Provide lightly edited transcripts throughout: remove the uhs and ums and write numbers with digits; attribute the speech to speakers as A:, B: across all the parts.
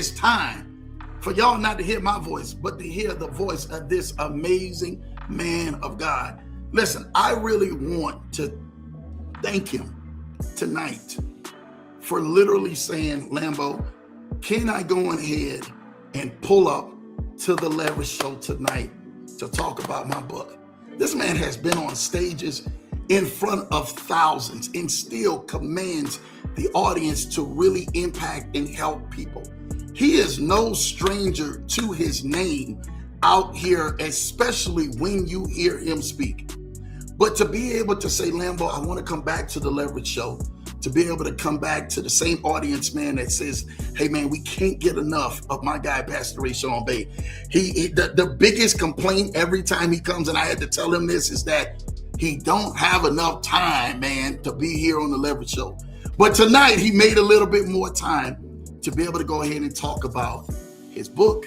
A: is time for y'all not to hear my voice, but to hear the voice of this amazing man of God. Listen, I really want to thank him tonight for literally saying, Lambo, can I go ahead and pull up to the Leverage Show tonight to talk about my book? This man has been on stages in front of thousands and still commands the audience to really impact and help people. He is no stranger to his name out here, especially when you hear him speak. But to be able to say, Lambo, I want to come back to the Leverage Show, to be able to come back to the same audience, man, that says, hey, man, we can't get enough of my guy, Pastor Rashawn Bey. The biggest complaint every time he comes, and I had to tell him this, is that he don't have enough time, man, to be here on the Leverage Show. But tonight, he made a little bit more time to be able to go ahead and talk about his book,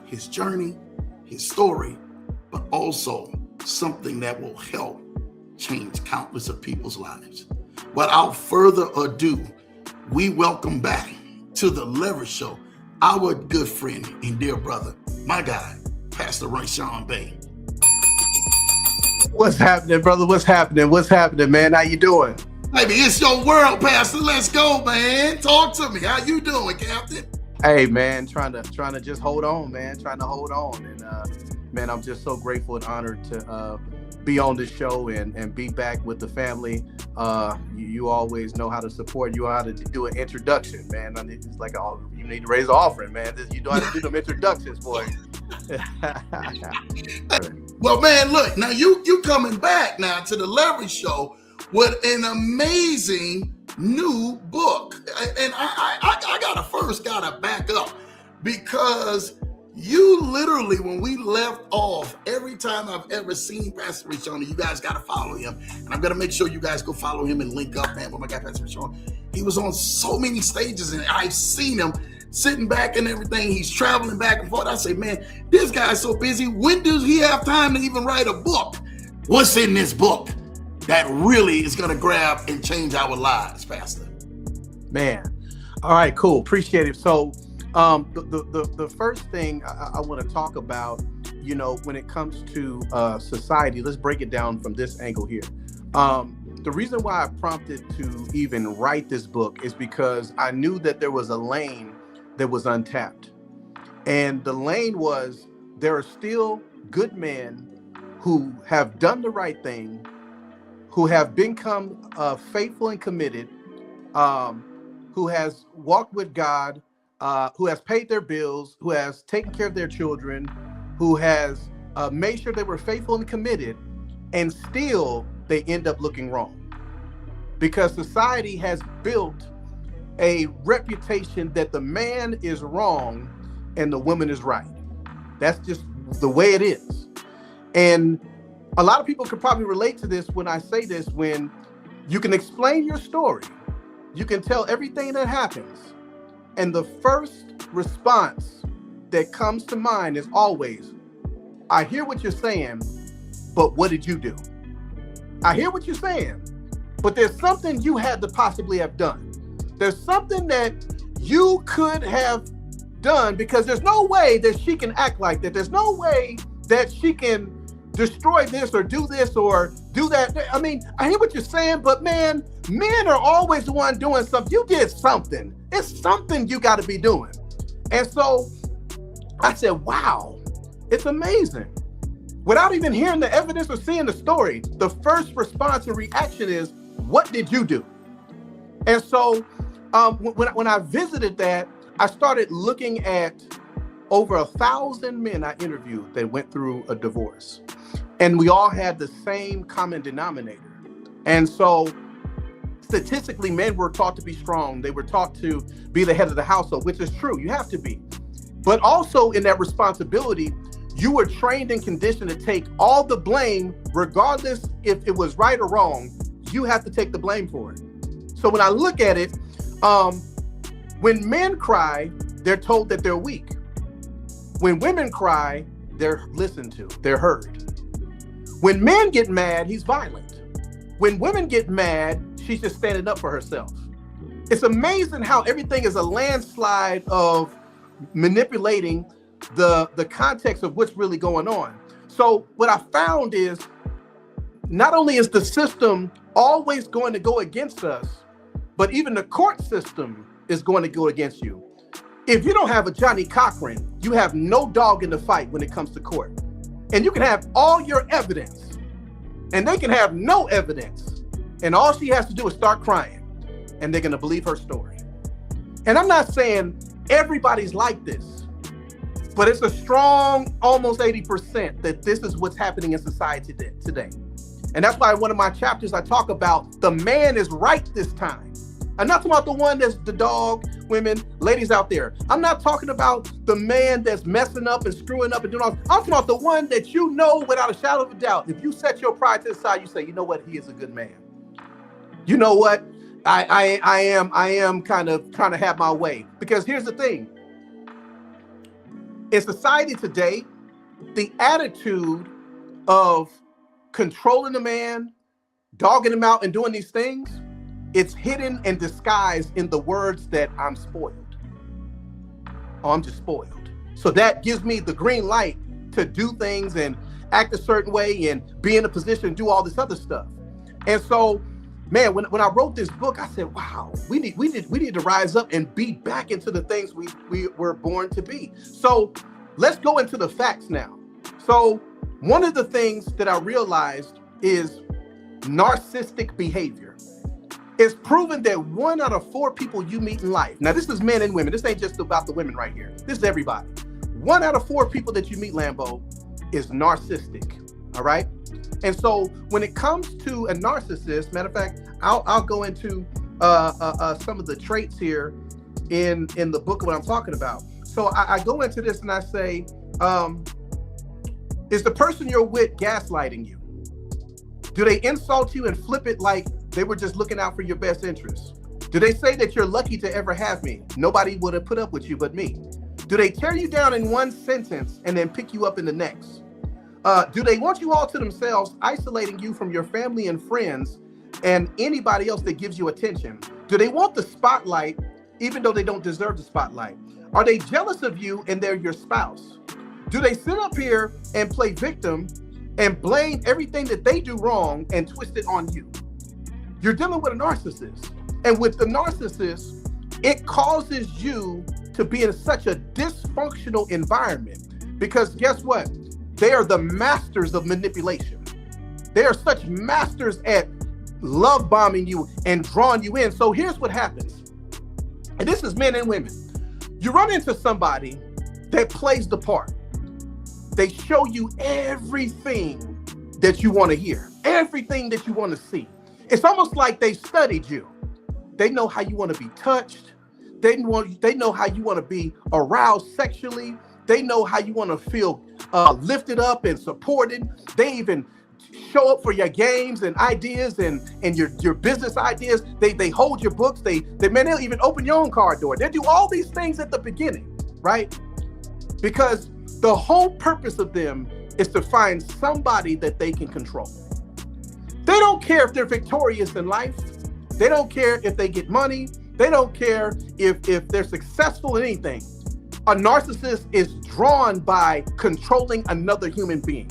A: his journey, his story, but also something that will help change countless of people's lives. Without further ado, we welcome back to the Leverage Show our good friend and dear brother, my guy, Pastor Rashawn Bey.
B: What's happening, brother? What's happening? What's happening, man? How you doing?
A: Baby, it's your world, Pastor. Let's go, man. Talk to me. How you doing, Captain?
B: Hey, man, trying to just hold on, man. Trying to hold on. And man, I'm just so grateful and honored to be on this show and be back with the family. You always know how to support. You know how to do an introduction, man. It's like, oh, you need to raise an offering, man. You know how to do them introductions, boy.
A: Well, man, look, now you coming back now to the Leverage Show with an amazing new book. And I gotta back up, because you literally, when we left off, every time I've ever seen Pastor Rashawn, you guys got to follow him. And I'm going to make sure you guys go follow him and link up, man, with my guy, Pastor Rashawn. He was on so many stages, and I've seen him sitting back and everything. He's traveling back and forth. I say, man, this guy's so busy. When does he have time to even write a book? What's in this book that really is going to grab and change our lives, Pastor?
B: Man. All right, cool. Appreciate it. So the first thing I want to talk about, when it comes to society, let's break it down from this angle here. The reason why I prompted to even write this book is because I knew that there was a lane that was untapped. And the lane was, there are still good men who have done the right thing, who have become faithful and committed, who has walked with God, who has paid their bills, who has taken care of their children, who has made sure they were faithful and committed, and still they end up looking wrong. Because society has built a reputation that the man is wrong and the woman is right. That's just the way it is. And a lot of people could probably relate to this when I say this, when you can explain your story, you can tell everything that happens, and the first response that comes to mind is always, I hear what you're saying, but what did you do? I hear what you're saying, but there's something you had to possibly have done. There's something that you could have done, because there's no way that she can act like that. There's no way that she can destroy this or do this or do that. I mean, I hear what you're saying, but man, men are always the one doing something. You did something. It's something you got to be doing. And so I said, wow, it's amazing. Without even hearing the evidence or seeing the story, the first response and reaction is, what did you do? And so when I visited that, I started looking at over 1,000 men I interviewed that went through a divorce. And we all had the same common denominator. And so statistically, men were taught to be strong. They were taught to be the head of the household, which is true. You have to be. But also in that responsibility, you were trained and conditioned to take all the blame, regardless if it was right or wrong. You have to take the blame for it. So when I look at it, when men cry, they're told that they're weak. When women cry, they're listened to, they're heard. When men get mad, he's violent. When women get mad, she's just standing up for herself. It's amazing how everything is a landslide of manipulating the context of what's really going on. So what I found is not only is the system always going to go against us, but even the court system is going to go against you. If you don't have a Johnny Cochran, you have no dog in the fight when it comes to court. And you can have all your evidence, and they can have no evidence. And all she has to do is start crying, and they're going to believe her story. And I'm not saying everybody's like this, but it's a strong, almost 80% that this is what's happening in society today. And that's why in one of my chapters, I talk about the man is right this time. I'm not talking about the one that's the dog, women, ladies out there. I'm not talking about the man that's messing up and screwing up and doing all this. I'm talking about the one that you know without a shadow of a doubt. If you set your pride to the side, you say, you know what, he is a good man. You know what, I am kind of trying to have my way. Because here's the thing. In society today, the attitude of controlling the man, dogging him out and doing these things, it's hidden and disguised in the words that I'm spoiled. Oh, I'm just spoiled. So that gives me the green light to do things and act a certain way and be in a position to do all this other stuff. And so, man, when I wrote this book, I said, wow, we need to rise up and be back into the things we were born to be. So let's go into the facts now. So one of the things that I realized is narcissistic behavior. It's proven that 1 out of 4 people you meet in life, now this is men and women, this ain't just about the women right here, this is everybody. 1 out of 4 people that you meet, Lambo, is narcissistic, all right? And so when it comes to a narcissist, matter of fact, I'll go into some of the traits here in the book of what I'm talking about. So I go into this and I say, is the person you're with gaslighting you? Do they insult you and flip it like they were just looking out for your best interests? Do they say that you're lucky to ever have me? Nobody would have put up with you but me. Do they tear you down in one sentence and then pick you up in the next? Do they want you all to themselves, isolating you from your family and friends and anybody else that gives you attention? Do they want the spotlight even though they don't deserve the spotlight? Are they jealous of you and they're your spouse? Do they sit up here and play victim and blame everything that they do wrong and twist it on you? You're dealing with a narcissist. And with the narcissist, it causes you to be in such a dysfunctional environment because guess what? They are the masters of manipulation. They are such masters at love bombing you and drawing you in. So here's what happens. And this is men and women. You run into somebody that plays the part. They show you everything that you want to hear, everything that you want to see. It's almost like they studied you. They know how you want to be touched. They know how you want to be aroused sexually. They know how you want to feel lifted up and supported. They even show up for your games and ideas and your business ideas. They hold your books. They'll even open your own car door. They do all these things at the beginning, right? Because the whole purpose of them is to find somebody that they can control. They don't care if they're victorious in life. They don't care if they get money. They don't care if they're successful in anything. A narcissist is drawn by controlling another human being,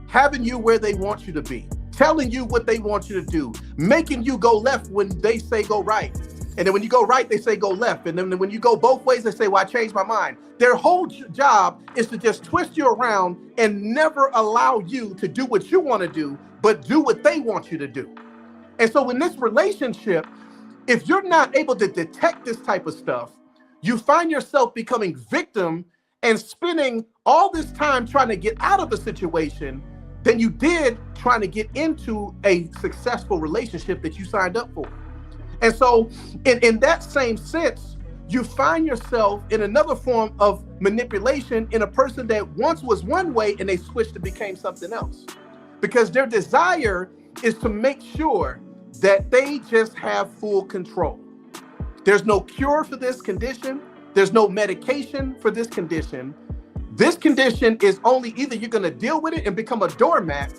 B: having you where they want you to be, telling you what they want you to do, making you go left when they say go right. And then when you go right, they say go left. And then when you go both ways, they say, well, I changed my mind. Their whole job is to just twist you around and never allow you to do what you want to do, but do what they want you to do. And so in this relationship, if you're not able to detect this type of stuff, you find yourself becoming victim and spending all this time trying to get out of a situation than you did trying to get into a successful relationship that you signed up for. And so in that same sense, you find yourself in another form of manipulation in a person that once was one way and they switched and became something else. Because their desire is to make sure that they just have full control. There's no cure for this condition. There's no medication for this condition. This condition is only either you're going to deal with it and become a doormat,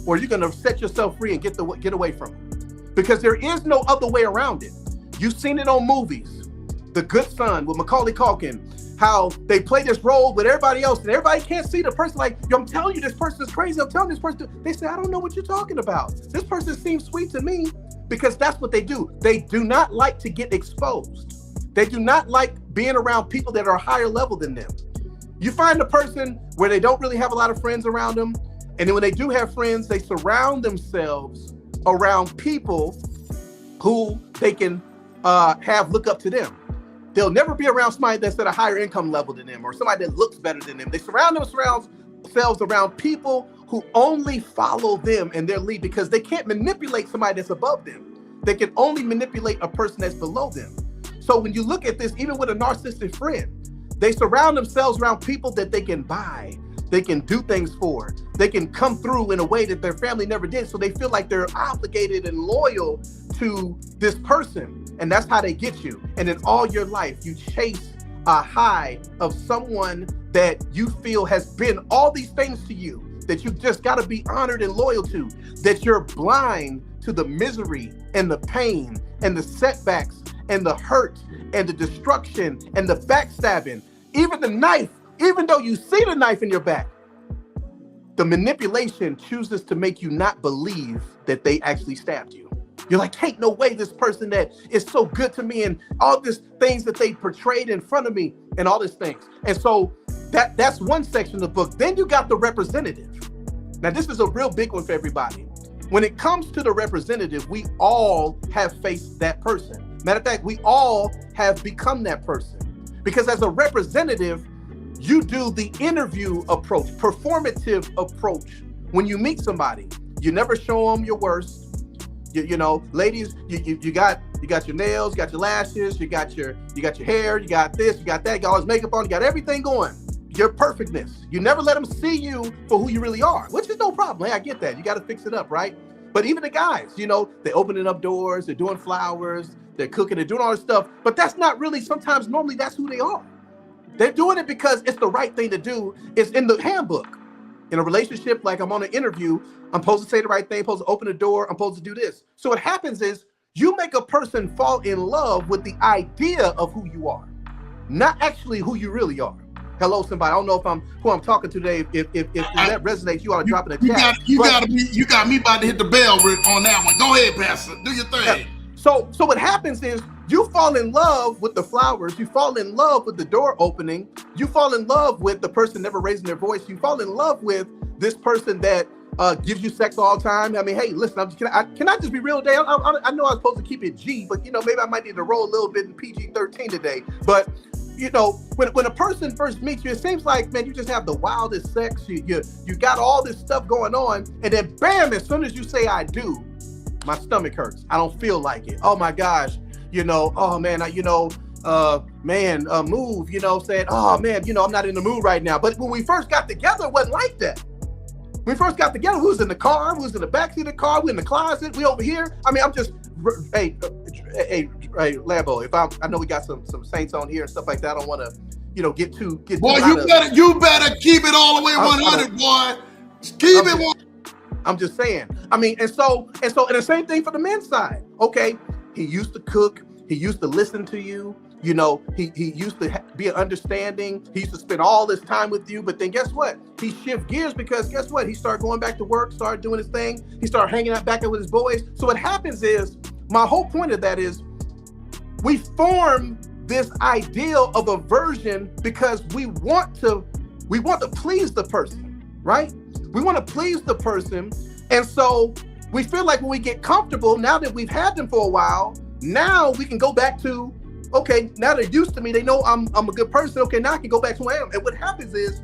B: or you're going to set yourself free and get away from it. Because there is no other way around it. You've seen it on movies. The Good Son with Macaulay Culkin, how they play this role with everybody else and everybody can't see the person. Like, yo, I'm telling you, this person is crazy. I'm telling this person. They say, I don't know what you're talking about. This person seems sweet to me, because that's what they do. They do not like to get exposed. They do not like being around people that are higher level than them. You find a person where they don't really have a lot of friends around them. And then when they do have friends, they surround themselves around people who they can have look up to them. They'll never be around somebody that's at a higher income level than them, or somebody that looks better than them. They surround themselves around people who only follow them and their lead, because they can't manipulate somebody that's above them. They can only manipulate a person that's below them. So when you look at this, even with a narcissistic friend, they surround themselves around people that they can buy, they can do things for, they can come through in a way that their family never did. So they feel like they're obligated and loyal to this person. And that's how they get you. And in all your life, you chase a high of someone that you feel has been all these things to you, that you just got to be honored and loyal to, that you're blind to the misery and the pain and the setbacks and the hurt and the destruction and the backstabbing, even the knife, even though you see the knife in your back. The manipulation chooses to make you not believe that they actually stabbed you. You're like, ain't no way this person that is so good to me and all these things that they portrayed in front of me and all these things. And so that's one section of the book. Then you got the representative. Now, this is a real big one for everybody. When it comes to the representative, we all have faced that person. Matter of fact, we all have become that person. Because as a representative, you do the interview approach, performative approach. When you meet somebody, you never show them your worst. You know, ladies, you got your nails, you got your lashes, you got your hair, you got this, you got that, you got all this makeup on, you got everything going. Your perfectness. You never let them see you for who you really are, which is no problem. Hey, I get that. You got to fix it up, right? But even the guys, you know, they're opening up doors, they're doing flowers, they're cooking, they're doing all this stuff. But that's not really, sometimes normally that's who they are. They're doing it because it's the right thing to do. It's in the handbook. In a relationship, like I'm on an interview, I'm supposed to say the right thing, I'm supposed to open the door, I'm supposed to do this. So what happens is you make a person fall in love with the idea of who you are, not actually who you really are. Hello, somebody. I don't know if who I'm talking to today. If that resonates, you ought to drop in the chat. You
A: got me about to hit the bell on that one. Go ahead, Pastor. Do your thing.
B: So what happens is you fall in love with the flowers. You fall in love with the door opening. You fall in love with the person never raising their voice. You fall in love with this person that gives you sex all the time. I mean, hey, listen, can I just be real today? I know I was supposed to keep it G, but you know, maybe I might need to roll a little bit in PG-13 today. But you know, when a person first meets you, it seems like, man, you just have the wildest sex. You got all this stuff going on, and then bam, as soon as you say I do, my stomach hurts. I don't feel like it. Oh my gosh, you know, oh man, move, you know, saying, oh man, you know, I'm not in the mood right now. But when we first got together, it wasn't like that. When we first got together, we was in the car, we was in the backseat of the car, we in the closet, we over here. I mean, I'm just, hey, Lambo, I know we got some saints on here and stuff like that. I don't want to, you know, get too.
A: Boy, you better keep it all the way 100, boy. Keep it 100.
B: I'm just saying. I mean, and the same thing for the men's side. Okay, he used to cook. He used to listen to you. You know, he used to be understanding. He used to spend all this time with you. But then guess what? He shift gears because guess what? He started going back to work, started doing his thing. He started hanging out back with his boys. So what happens is, my whole point of that is, we form this ideal of a version because we want to please the person, right? We want to please the person. And so we feel like when we get comfortable, now that we've had them for a while, now we can go back to, okay, now they're used to me. They know I'm a good person. Okay, now I can go back to who I am. And what happens is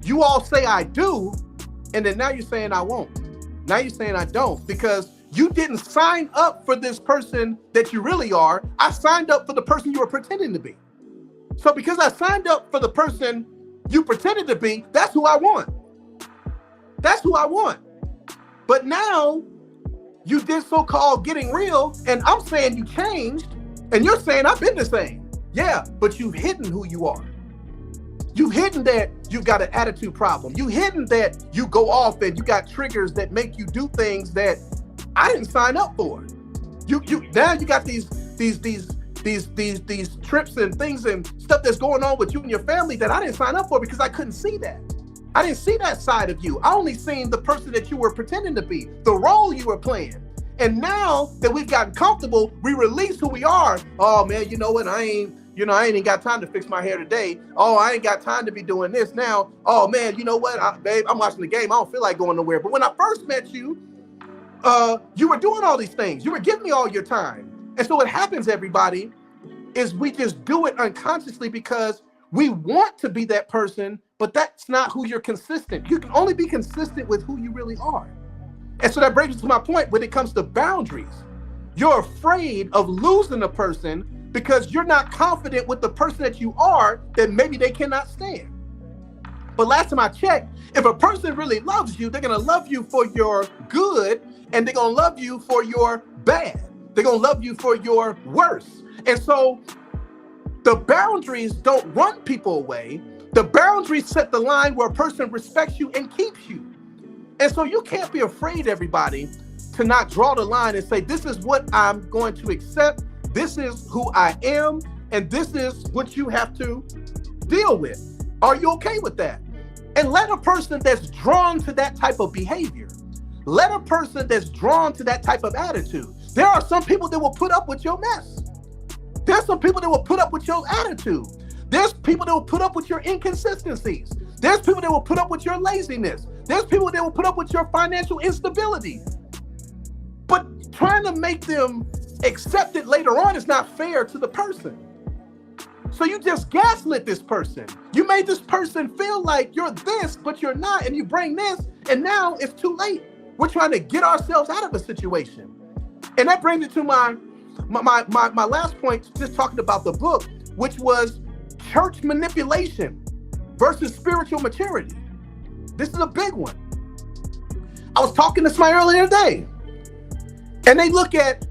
B: you all say I do, and then now you're saying I won't. Now you're saying I don't, because you didn't sign up for this person that you really are. I signed up for the person you were pretending to be. So because I signed up for the person you pretended to be, that's who I want. That's who I want. But now you did so-called getting real, and I'm saying you changed, and you're saying I've been the same. Yeah, but you've hidden who you are. You've hidden that you've got an attitude problem. You've hidden that you go off and you got triggers that make you do things that I didn't sign up for. Now you got these these trips and things and stuff that's going on with you and your family that I didn't sign up for because I couldn't see that. I didn't see that side of you. I only seen the person that you were pretending to be, the role you were playing. And now that we've gotten comfortable, we release who we are. Oh man, you know what? I ain't even got time to fix my hair today. Oh, I ain't got time to be doing this now. Oh man, you know what? Babe, I'm watching the game. I don't feel like going nowhere. But when I first met you, you were doing all these things. You were giving me all your time. And so what happens, everybody, is we just do it unconsciously because we want to be that person, but that's not who you're consistent. You can only be consistent with who you really are. And so that brings me to my point when it comes to boundaries. You're afraid of losing a person because you're not confident with the person that you are that maybe they cannot stand. But last time I checked, if a person really loves you, they're going to love you for your good and they're going to love you for your bad. They're going to love you for your worse. And so the boundaries don't run people away. The boundaries set the line where a person respects you and keeps you. And so you can't be afraid, everybody, to not draw the line and say, this is what I'm going to accept. This is who I am. And this is what you have to deal with. Are you okay with that? And let a person that's drawn to that type of behavior, let a person that's drawn to that type of attitude. There are some people that will put up with your mess. There's some people that will put up with your attitude. There's people that will put up with your inconsistencies. There's people that will put up with your laziness. There's people that will put up with your financial instability. But trying to make them accept it later on is not fair to the person. So you just gaslit this person. You made this person feel like you're this, but you're not, and you bring this, and now it's too late. We're trying to get ourselves out of a situation. And that brings me to my last point, just talking about the book, which was church manipulation versus spiritual maturity. This is a big one. I was talking to somebody earlier today, and they look at,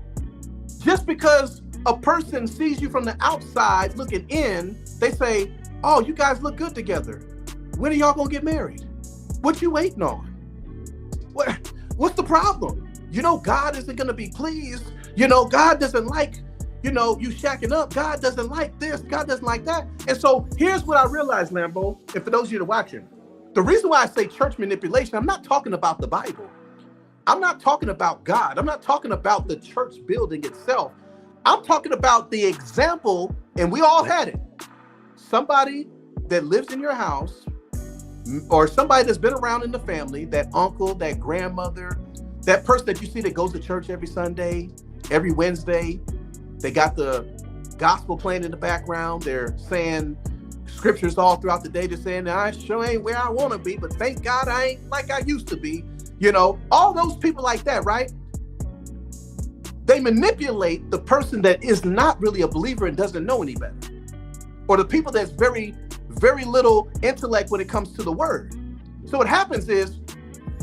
B: just because a person sees you from the outside looking in, they say, oh, you guys look good together. When are y'all gonna get married? What you waiting on? What's the problem? You know, God isn't gonna be pleased. You know, God doesn't like, you shacking up. God doesn't like this. God doesn't like that. And so here's what I realized, Lambo, and for those of you that are watching, the reason why I say church manipulation, I'm not talking about the Bible. I'm not talking about God. I'm not talking about the church building itself. I'm talking about the example, and we all had it. Somebody that lives in your house, or somebody that's been around in the family, that uncle, that grandmother, that person that you see that goes to church every Sunday, every Wednesday. They got the gospel playing in the background. They're saying scriptures all throughout the day. They're saying, I sure ain't where I want to be, but thank God I ain't like I used to be. All those people like that, right? They manipulate the person that is not really a believer and doesn't know any better. Or the people that's very, very little intellect when it comes to the word. So what happens is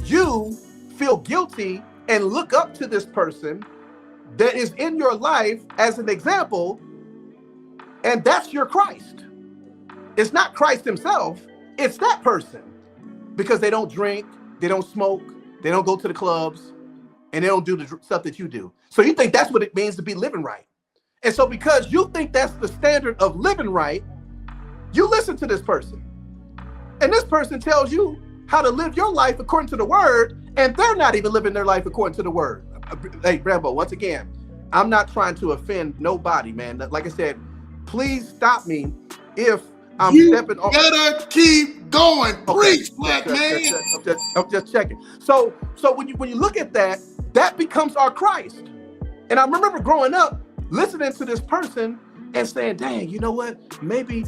B: you feel guilty and look up to this person that is in your life as an example, and that's your Christ. It's not Christ himself, it's that person, because they don't drink, they don't smoke, they don't go to the clubs, and they don't do the stuff that you do. So you think that's what it means to be living right. And so because you think that's the standard of living right, you listen to this person. And this person tells you how to live your life according to the word, and they're not even living their life according to the word. Hey, Rambo, once again, I'm not trying to offend nobody, man. Like I said, please stop me if I'm stepping off.
A: You gotta keep going. Okay. Preach, black man.
B: I'm just checking. So when you look at that, that becomes our Christ. And I remember growing up, listening to this person and saying, dang, you know what? Maybe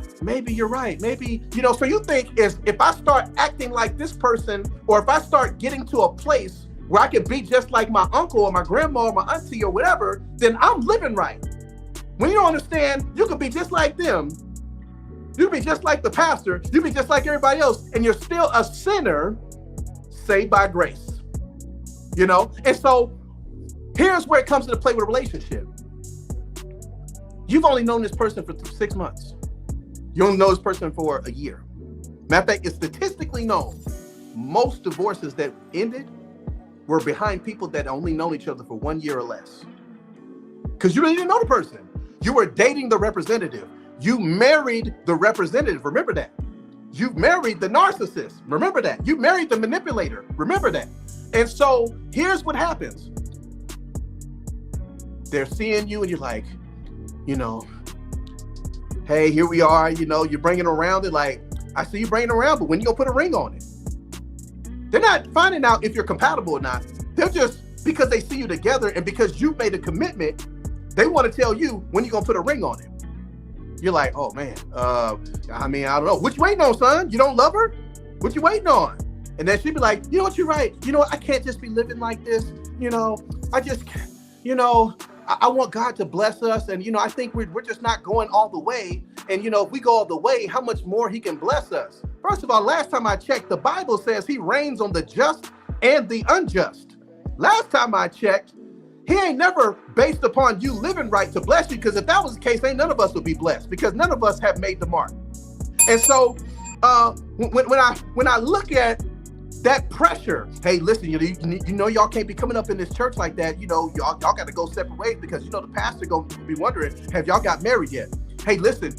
B: you're right. Maybe, so you think if I start acting like this person, or if I start getting to a place where I can be just like my uncle or my grandma or my auntie or whatever, then I'm living right. When you don't understand, you could be just like them. You could be just like the pastor. You could be just like everybody else, and you're still a sinner saved by grace. And so here's where it comes into play with a relationship. You've only known this person for 6 months. You only know this person for a year. Matter of fact, it's statistically known most divorces that ended were behind people that only known each other for 1 year or less. Because you really didn't know the person. You were dating the representative. You married the representative. Remember that. You married the narcissist. Remember that. You married the manipulator. Remember that. And so here's what happens. They're seeing you and you're like, hey, here we are. You're bringing around it. Like, I see you bringing around, but when you gonna put a ring on it? They're not finding out if you're compatible or not. They're just, because they see you together and because you've made a commitment, they want to tell you when you're gonna put a ring on it. You're like, oh man, I don't know. What you waiting on, son? You don't love her? What you waiting on? And then she'd be like, you know what, you're right. You know what, I can't just be living like this. I just, I want God to bless us. And, I think we're just not going all the way. And, if we go all the way, how much more he can bless us? First of all, last time I checked, the Bible says he reigns on the just and the unjust. Last time I checked, he ain't never based upon you living right to bless you, because if that was the case, ain't none of us would be blessed, because none of us have made the mark. And so when I look at that pressure, hey, listen, y'all can't be coming up in this church like that. Y'all got to go separate ways, because the pastor gonna be wondering, have y'all got married yet? Hey, listen,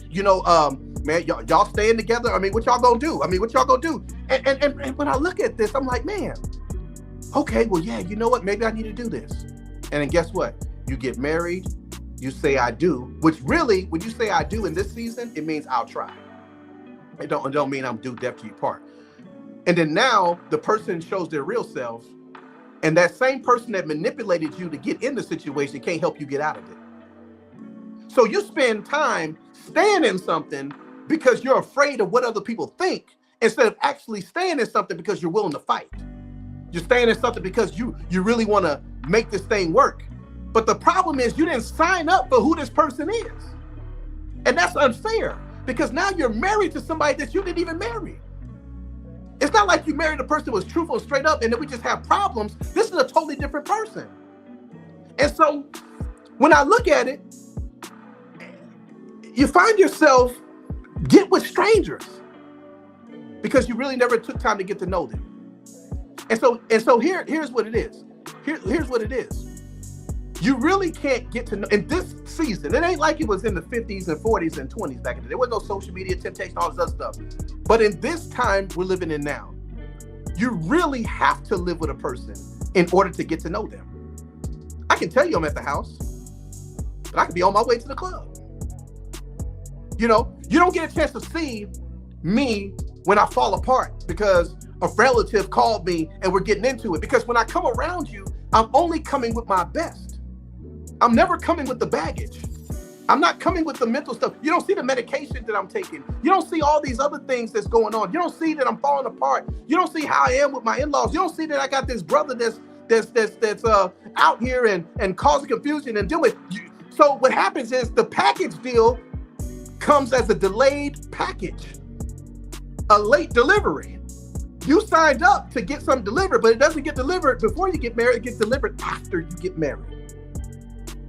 B: man, y'all staying together? What y'all gonna do? What y'all gonna do? And when I look at this, I'm like, man, okay, well, yeah, you know what? Maybe I need to do this. And then guess what? You get married, you say I do, which really, when you say I do in this season, it means I'll try. It don't mean I'm due death to you part. And then now the person shows their real self, and that same person that manipulated you to get in the situation can't help you get out of it. So you spend time staying in something because you're afraid of what other people think, instead of actually staying in something because you're willing to fight. You're staying in something because you really want to make this thing work. But the problem is you didn't sign up for who this person is. And that's unfair, because now you're married to somebody that you didn't even marry. It's not like you married a person who was truthful and straight up and then we just have problems. This is a totally different person. And so when I look at it, you find yourself get with strangers because you really never took time to get to know them. And so here's what it is. Here's what it is. You really can't get to know, in this season, it ain't like it was in the 50s and 40s and 20s back in the day. There was no social media, temptation, all this other stuff. But in this time we're living in now, you really have to live with a person in order to get to know them. I can tell you I'm at the house, but I could be on my way to the club. You don't get a chance to see me when I fall apart because a relative called me and we're getting into it. Because when I come around you, I'm only coming with my best. I'm never coming with the baggage. I'm not coming with the mental stuff. You don't see the medication that I'm taking. You don't see all these other things that's going on. You don't see that I'm falling apart. You don't see how I am with my in-laws. You don't see that I got this brother that's out here and causing confusion and dealing with you. So what happens is the package deal comes as a delayed package, a late delivery. You signed up to get something delivered, but it doesn't get delivered before you get married. It gets delivered after you get married.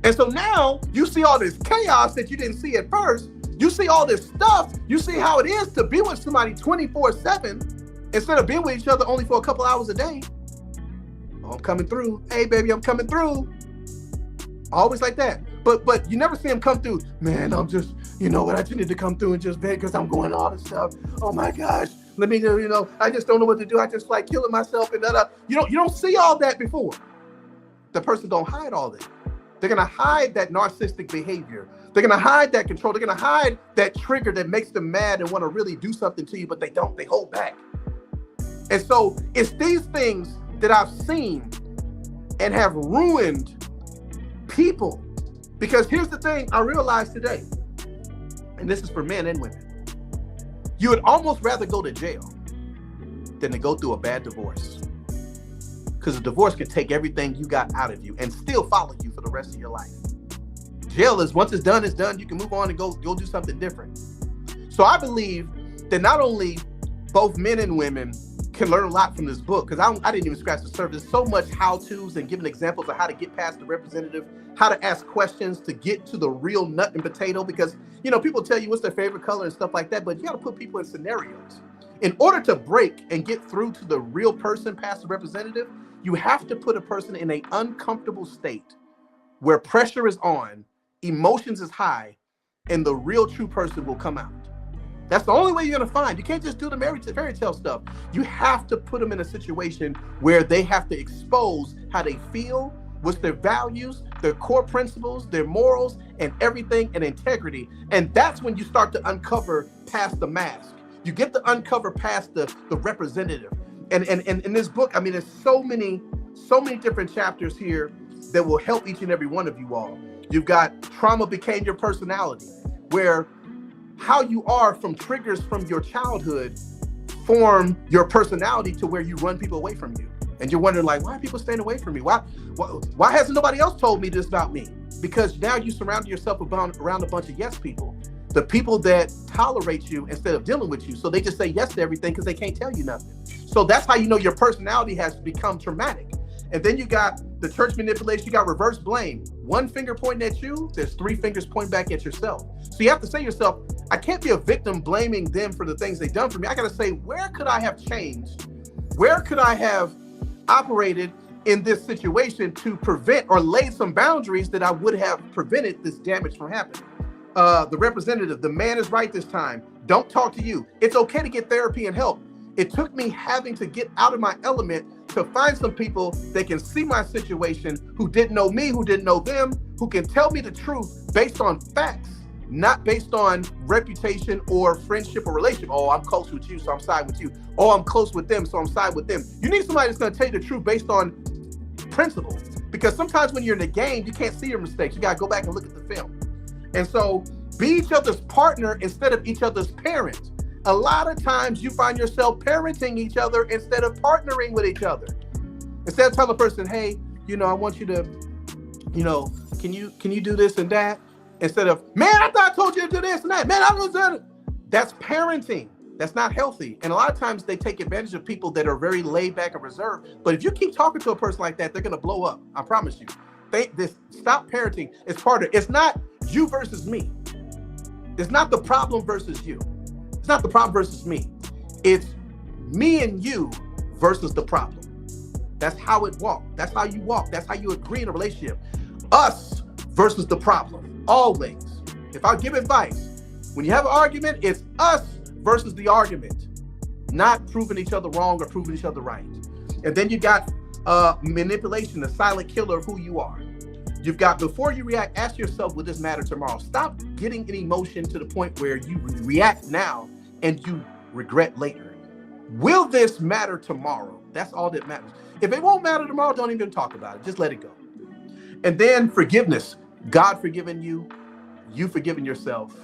B: And so now you see all this chaos that you didn't see at first. You see all this stuff. You see how it is to be with somebody 24/7 instead of being with each other only for a couple hours a day. Oh, I'm coming through. Hey, baby, I'm coming through. Always like that. But you never see him come through. Man, I'm just, I just need to come through and just beg because I'm going all this stuff. Oh my gosh. Let me, I just don't know what to do. I just like killing myself and that. You don't see all that before. The person don't hide all that. They're going to hide that narcissistic behavior. They're going to hide that control. They're going to hide that trigger that makes them mad and want to really do something to you, but they don't. They hold back. And so it's these things that I've seen and have ruined people. Because here's the thing I realized today, and this is for men and women. You would almost rather go to jail than to go through a bad divorce. Because a divorce can take everything you got out of you and still follow you for the rest of your life. Jail is, once it's done, you can move on and go do something different. So I believe that not only both men and women can learn a lot from this book, because I didn't even scratch the surface. There's so much how-tos and giving examples of how to get past the representative, how to ask questions to get to the real nut and potato, because, people tell you what's their favorite color and stuff like that, but you got to put people in scenarios. In order to break and get through to the real person past the representative, you have to put a person in an uncomfortable state where pressure is on emotions is high, and the real true person will come out. That's the only way you're going to find. You can't just do the fairy tale stuff. You have to put them in a situation where they have to expose how they feel, what's their values, their core principles, their morals, and everything, and integrity. And that's when you start to uncover past the mask. You get to uncover past the representative. And in this book, I mean, there's so many different chapters here that will help each and every one of you all. You've got trauma became your personality, where how you are from triggers from your childhood form your personality to where you run people away from you. And you're wondering, like, why are people staying away from me? Why hasn't nobody else told me this about me? Because now you surround yourself around a bunch of yes people, the people that tolerate you instead of dealing with you. So they just say yes to everything because they can't tell you nothing. So that's how you know your personality has become traumatic. And then you got the church manipulation, you got reverse blame. One finger pointing at you, there's 3 fingers pointing back at yourself. So you have to say to yourself, I can't be a victim blaming them for the things they've done for me. I got to say, where could I have changed? Where could I have operated in this situation to prevent or laid some boundaries that I would have prevented this damage from happening? The representative, the man is right this time. Don't talk to you. It's okay to get therapy and help. It took me having to get out of my element to find some people that can see my situation, who didn't know me, who didn't know them, who can tell me the truth based on facts, not based on reputation or friendship or relationship. Oh, I'm close with you, so I'm siding with you. Oh, I'm close with them, so I'm siding with them. You need somebody that's going to tell you the truth based on principle. Because sometimes when you're in the game, you can't see your mistakes. You got to go back and look at the film. And so be each other's partner instead of each other's parent. A lot of times you find yourself parenting each other instead of partnering with each other. Instead of telling a person, hey, I want you to, can you do this and that? Instead of, man, I thought I told you to do this and that. Man, I was doing it. That's parenting. That's not healthy. And a lot of times they take advantage of people that are very laid back and reserved. But if you keep talking to a person like that, they're going to blow up. I promise you. Stop parenting. It's not you versus me. It's not the problem versus you. It's not the problem versus me. It's me and you versus the problem. That's how it walks. That's how you walk. That's how you agree in a relationship. Us versus the problem. Always. If I give advice, when you have an argument, it's us versus the argument, not proving each other wrong or proving each other right. And then you got manipulation, the silent killer of who you are. You've got, before you react, ask yourself, will this matter tomorrow? Stop getting an emotion to the point where you react now and you regret later. Will this matter tomorrow? That's all that matters. If it won't matter tomorrow, don't even talk about it. Just let it go. And then forgiveness. God forgiving you, you forgiving yourself,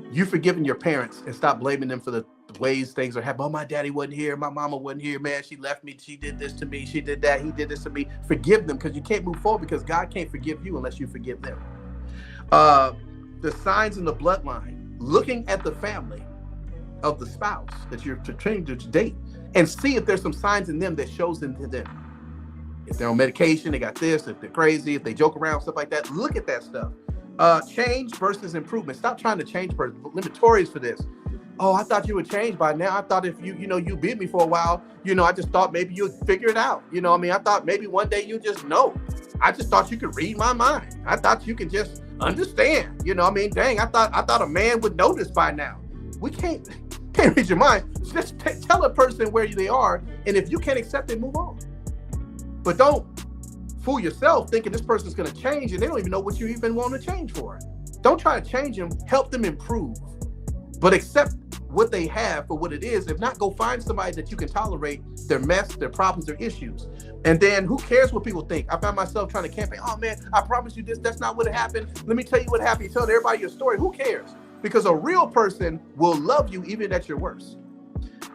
B: you forgiving your parents, and stop blaming them for the ways things are happening. Oh, my daddy wasn't here. My mama wasn't here. Man, she left me. She did this to me. She did that. He did this to me. Forgive them, because you can't move forward, because God can't forgive you unless you forgive them. The signs in the bloodline, looking at the family of the spouse that you're trying to date and see if there's some signs in them that shows into them. If they're on medication, they got this, if they're crazy, if they joke around, stuff like that, look at that stuff. Change versus improvement. Stop trying to change person. Limitaries for this. Oh, I thought you would change by now. I thought if you beat me for a while, I just thought maybe you'd figure it out. I thought maybe one day you just know. I just thought you could read my mind. I thought you could just understand. Dang, I thought a man would know this by now. We can't read your mind. Just tell a person where they are, and if you can't accept it, move on. But don't fool yourself thinking this person's going to change and they don't even know what you even want to change for. Don't try to change them. Help them improve. But accept what they have for what it is. If not, go find somebody that you can tolerate their mess, their problems, their issues. And then who cares what people think? I found myself trying to campaign. Oh, man, I promise you this. That's not what happened. Let me tell you what happened. You're telling everybody your story. Who cares? Because a real person will love you even at your worst.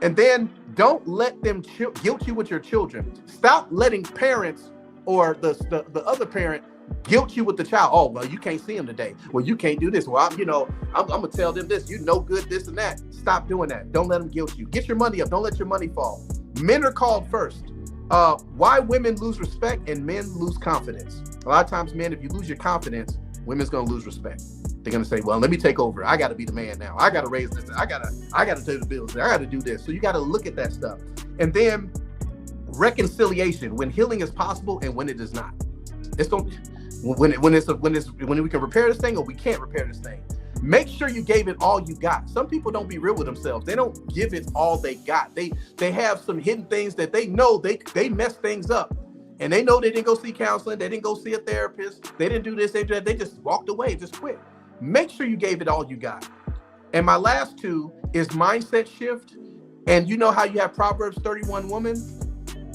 B: And then don't let them guilt you with your children. Stop letting parents or the other parent guilt you with the child. Oh, well, you can't see him today. Well, you can't do this. Well, I'm going to tell them this. Good, this and that. Stop doing that. Don't let them guilt you. Get your money up. Don't let your money fall. Men are called first. Why women lose respect and men lose confidence. A lot of times, men, if you lose your confidence, women's going to lose respect. They're going to say, well, let me take over. I got to be the man now. I got to raise this. I got to pay the bills. I got to do this. So you got to look at that stuff. And then reconciliation, when healing is possible and when it is not. when we can repair this thing or we can't repair this thing. Make sure you gave it all you got. Some people don't be real with themselves. They don't give it all they got. They have some hidden things that they know they mess things up. And they know they didn't go see counseling. They didn't go see a therapist. They didn't do this. They did that. They just walked away, just quit. Make sure you gave it all you got. And my last two is mindset shift. And you know how you have Proverbs 31 woman?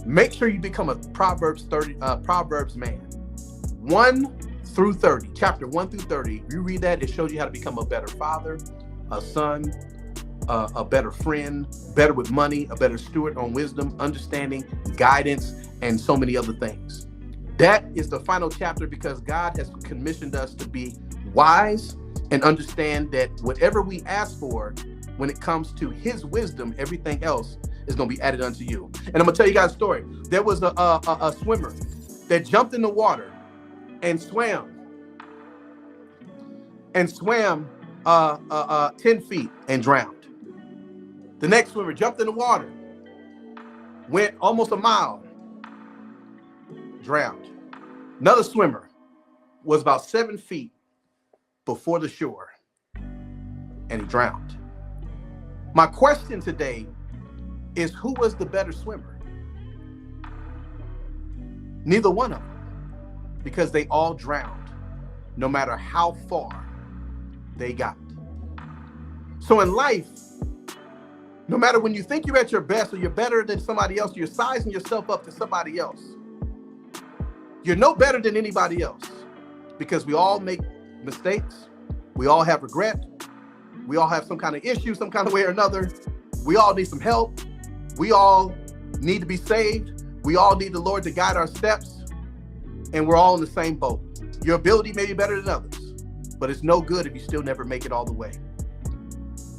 B: Make sure you become a Proverbs man. 1 through 30, chapter 1 through 30. You read that, it shows you how to become a better father, a son, a better friend, better with money, a better steward on wisdom, understanding, guidance, and so many other things. That is the final chapter because God has commissioned us to be wise and understand that whatever we ask for, when it comes to his wisdom, everything else is going to be added unto you. And I'm going to tell you guys a story. There was a swimmer that jumped in the water and swam 10 feet and drowned. The next swimmer jumped in the water, went almost a mile, drowned. Another swimmer was about 7 feet before the shore, and he drowned. My question today is, who was the better swimmer? Neither one of them. Because they all drowned, no matter how far they got. So in life, no matter when you think you're at your best or you're better than somebody else, you're sizing yourself up to somebody else. You're no better than anybody else because we all make mistakes. We all have regret. We all have some kind of issue, some kind of way or another. We all need some help. We all need to be saved. We all need the Lord to guide our steps. And we're all in the same boat. Your ability may be better than others, but it's no good if you still never make it all the way.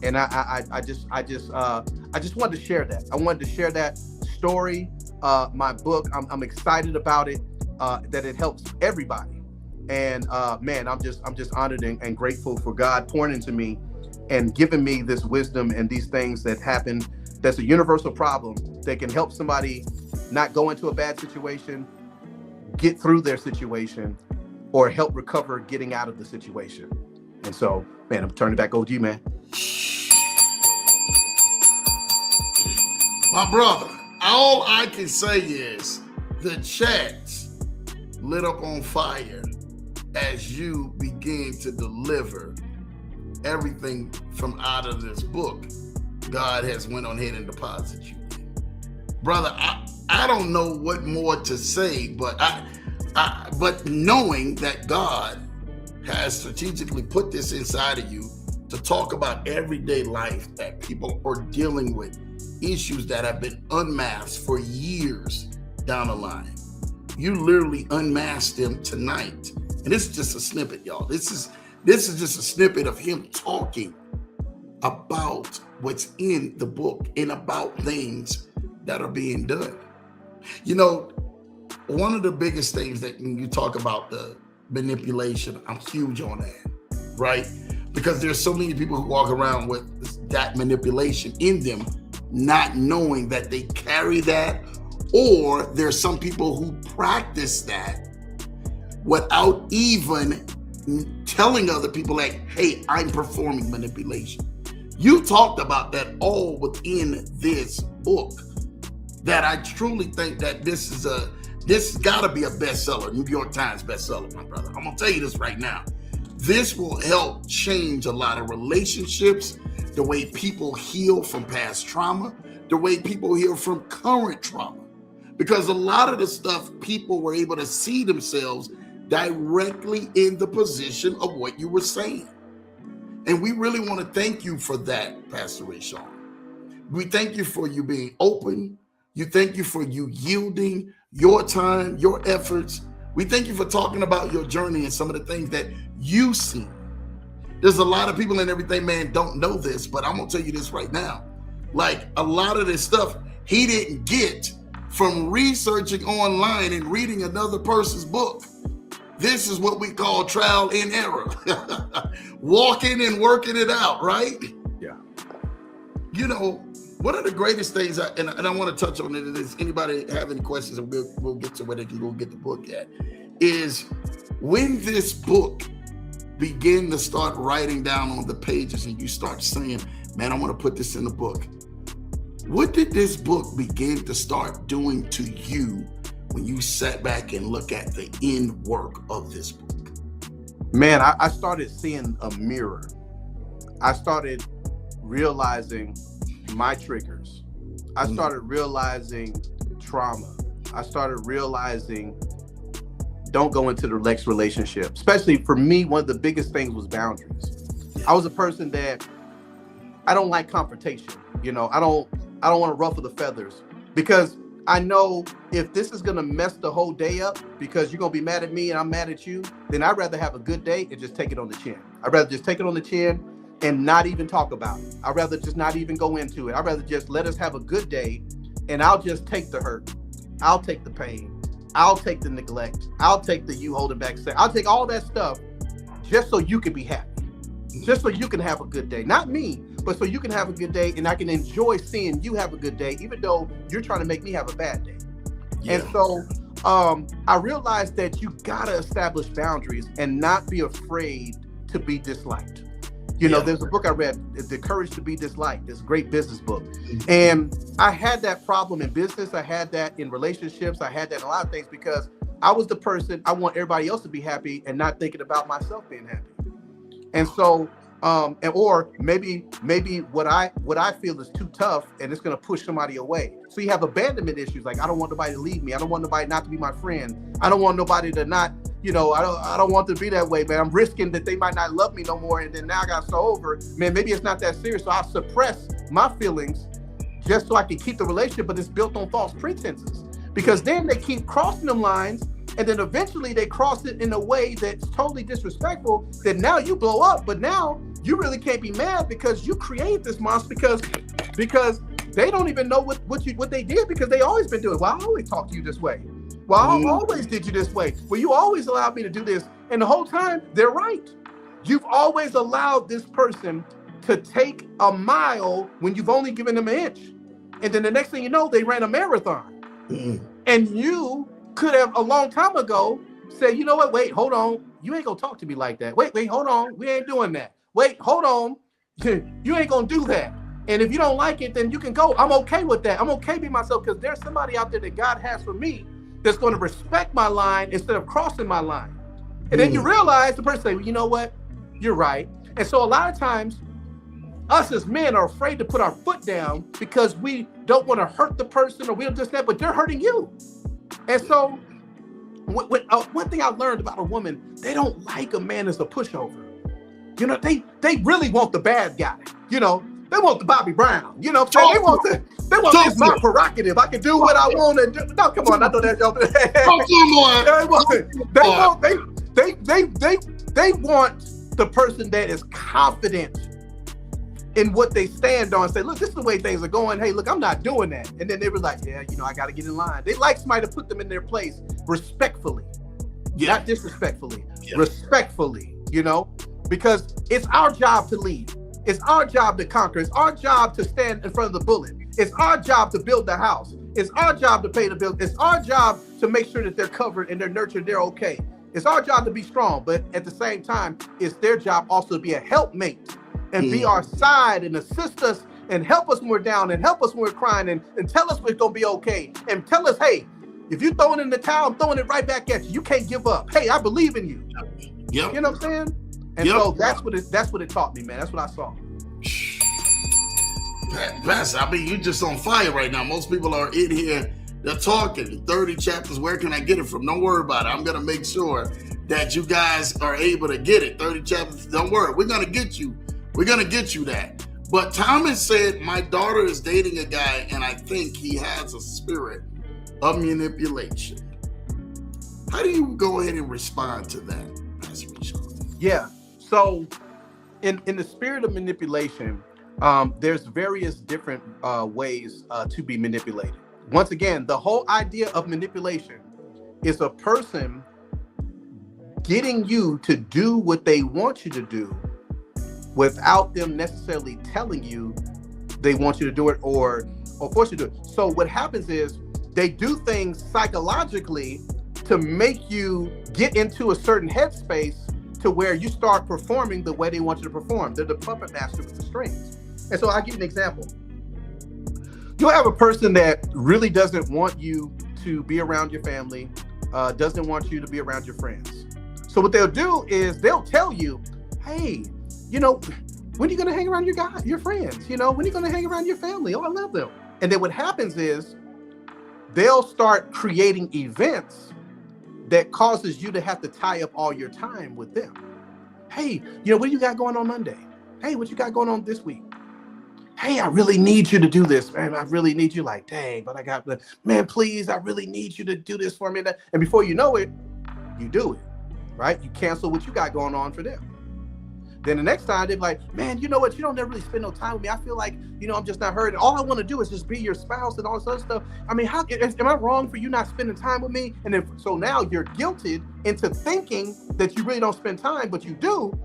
B: And I just wanted to share that. I wanted to share that story, my book. I'm excited about it, that it helps everybody. And man, I'm just honored and grateful for God pouring into me and giving me this wisdom and these things that happen. That's a universal problem that can help somebody not go into a bad situation, get through their situation, or help recover getting out of the situation. And so, man, I'm turning it back over to you, man.
A: My brother, all I can say is the chats lit up on fire as you begin to deliver everything from out of this book God has went on ahead and deposited you in. Brother, I don't know what more to say, but but knowing that God has strategically put this inside of you to talk about everyday life, that people are dealing with issues that have been unmasked for years down the line. You literally unmasked them tonight. And this is just a snippet, y'all. This is just a snippet of him talking about what's in the book and about things that are being done. You know, one of the biggest things that when you talk about the manipulation, I'm huge on that, right? Because there's so many people who walk around with that manipulation in them, not knowing that they carry that, or there's some people who practice that without even telling other people like, hey, I'm performing manipulation. You talked about that all within this book, that I truly think that this has got to be a bestseller, New York Times bestseller, my brother. I'm going to tell you this right now. This will help change a lot of relationships, the way people heal from past trauma, the way people heal from current trauma. Because a lot of the stuff, people were able to see themselves directly in the position of what you were saying. And we really want to thank you for that, Pastor Rashawn. We thank you for you being open. You thank you for you yielding your time, your efforts. We thank you for talking about your journey and some of the things that you see. There's a lot of people and everything, man, don't know this, but I'm going to tell you this right now. Like, a lot of this stuff he didn't get from researching online and reading another person's book. This is what we call trial and error. Walking and working it out, right?
B: Yeah.
A: You know, one of the greatest things, and I want to touch on it, is anybody have any questions, and we'll get to where they can go get the book at, is when this book begin to start writing down on the pages and you start saying, man, I want to put this in the book. What did this book begin to start doing to you when you sat back and look at the end work of this book?
B: Man, I started seeing a mirror. I started realizing my triggers. I started realizing trauma. I started realizing don't go into the next relationship. Especially for me, one of the biggest things was boundaries. I was a person that I don't like confrontation. You know, I don't want to ruffle the feathers, because I know if this is going to mess the whole day up because you're going to be mad at me and I'm mad at you, then I'd rather have a good day and just take it on the chin. I'd rather just take it on the chin and not even talk about it. I'd rather just not even go into it. I'd rather just let us have a good day, and I'll just take the hurt. I'll take the pain. I'll take the neglect. I'll take the you holding back. I'll take all that stuff just so you can be happy. Just so you can have a good day. Not me, but so you can have a good day and I can enjoy seeing you have a good day, even though you're trying to make me have a bad day. Yeah. And so I realized that you gotta establish boundaries and not be afraid to be disliked. You know, there's a book I read, The Courage to Be Disliked. It's a great business book. And I had that problem in business. I had that in relationships. I had that in a lot of things because I was the person, I want everybody else to be happy and not thinking about myself being happy. And so, or maybe what I feel is too tough and it's going to push somebody away. So you have abandonment issues. Like, I don't want nobody to leave me. I don't want nobody not to be my friend. I don't want nobody to not, you know, I don't want to be that way, man. I'm risking that they might not love me no more. And then now I got so over, man, maybe it's not that serious. So I'll suppress my feelings just so I can keep the relationship, but it's built on false pretenses, because then they keep crossing them lines. And then eventually they cross it in a way that's totally disrespectful, that now you blow up. But now you really can't be mad because you created this monster because they don't even know what they did, because they always been doing. Well, I always talked to you this way. Well, I always did you this way. Well, you always allowed me to do this. And the whole time they're right. You've always allowed this person to take a mile when you've only given them an inch. And then the next thing you know, they ran a marathon. And you could have a long time ago said, you know what, wait, hold on. You ain't gonna talk to me like that. Wait, hold on. We ain't doing that. Wait, hold on. You ain't gonna do that. And if you don't like it, then you can go. I'm okay with that. I'm okay being myself, because there's somebody out there that God has for me that's gonna respect my line instead of crossing my line. And then you realize the person say, well, you know what, you're right. And so a lot of times us as men are afraid to put our foot down because we don't want to hurt the person, or we don't just that, but they're hurting you. And so one thing I learned about a woman, they don't like a man as a pushover. You know, they really want the bad guy. You know, they want the Bobby Brown. You know what I'm saying? They want this my prerogative. I can do what I want to do. No, come on, I know that joke. They want the person that is confident in what they stand on, say, look, this is the way things are going. Hey, look, I'm not doing that. And then they were like, yeah, you know, I got to get in line. They like somebody to put them in their place respectfully, not disrespectfully, respectfully, you know, because it's our job to lead. It's our job to conquer. It's our job to stand in front of the bullet. It's our job to build the house. It's our job to pay the bills. It's our job to make sure that they're covered and they're nurtured, they're okay. It's our job to be strong, but at the same time, it's their job also to be a helpmate and be our side and assist us and help us when we're down and help us when we're crying and tell us we're going to be okay. And tell us, hey, if you're throwing in the towel, I'm throwing it right back at you. You can't give up. Hey, I believe in you. You know what I'm saying? And so that's what it taught me, man. That's what I saw.
A: Pastor, I mean, you just on fire right now. Most people are in here, they're talking 30 chapters. Where can I get it from? Don't worry about it. I'm going to make sure that you guys are able to get it. 30 chapters. Don't worry. We're going to get you. We're going to get you that. But Thomas said, my daughter is dating a guy, and I think he has a spirit of manipulation. How do you go ahead and respond to that, Pastor Rashawn?
B: Yeah. So in the spirit of manipulation, there's various different ways to be manipulated. Once again, the whole idea of manipulation is a person getting you to do what they want you to do without them necessarily telling you they want you to do it or force you to do it. So what happens is they do things psychologically to make you get into a certain headspace to where you start performing the way they want you to perform. They're the puppet master with the strings. And so I'll give you an example. You'll have a person that really doesn't want you to be around your family, doesn't want you to be around your friends. So what they'll do is they'll tell you, hey, you know, when are you going to hang around your friends? You know, when are you going to hang around your family? Oh, I love them. And then what happens is they'll start creating events that causes you to have to tie up all your time with them. Hey, you know, what do you got going on Monday? Hey, what you got going on this week? Hey, I really need you to do this, man. I really need you. Like, dang, but I got the, man, please, I really need you to do this for me. And before you know it, you do it, right? You cancel what you got going on for them. Then the next time they're like, man, you know what? You don't ever really spend no time with me. I feel like, you know, I'm just not heard. And all I want to do is just be your spouse and all this other stuff. I mean, how am I wrong for you not spending time with me? And then, so now you're guilted into thinking that you really don't spend time, but you do.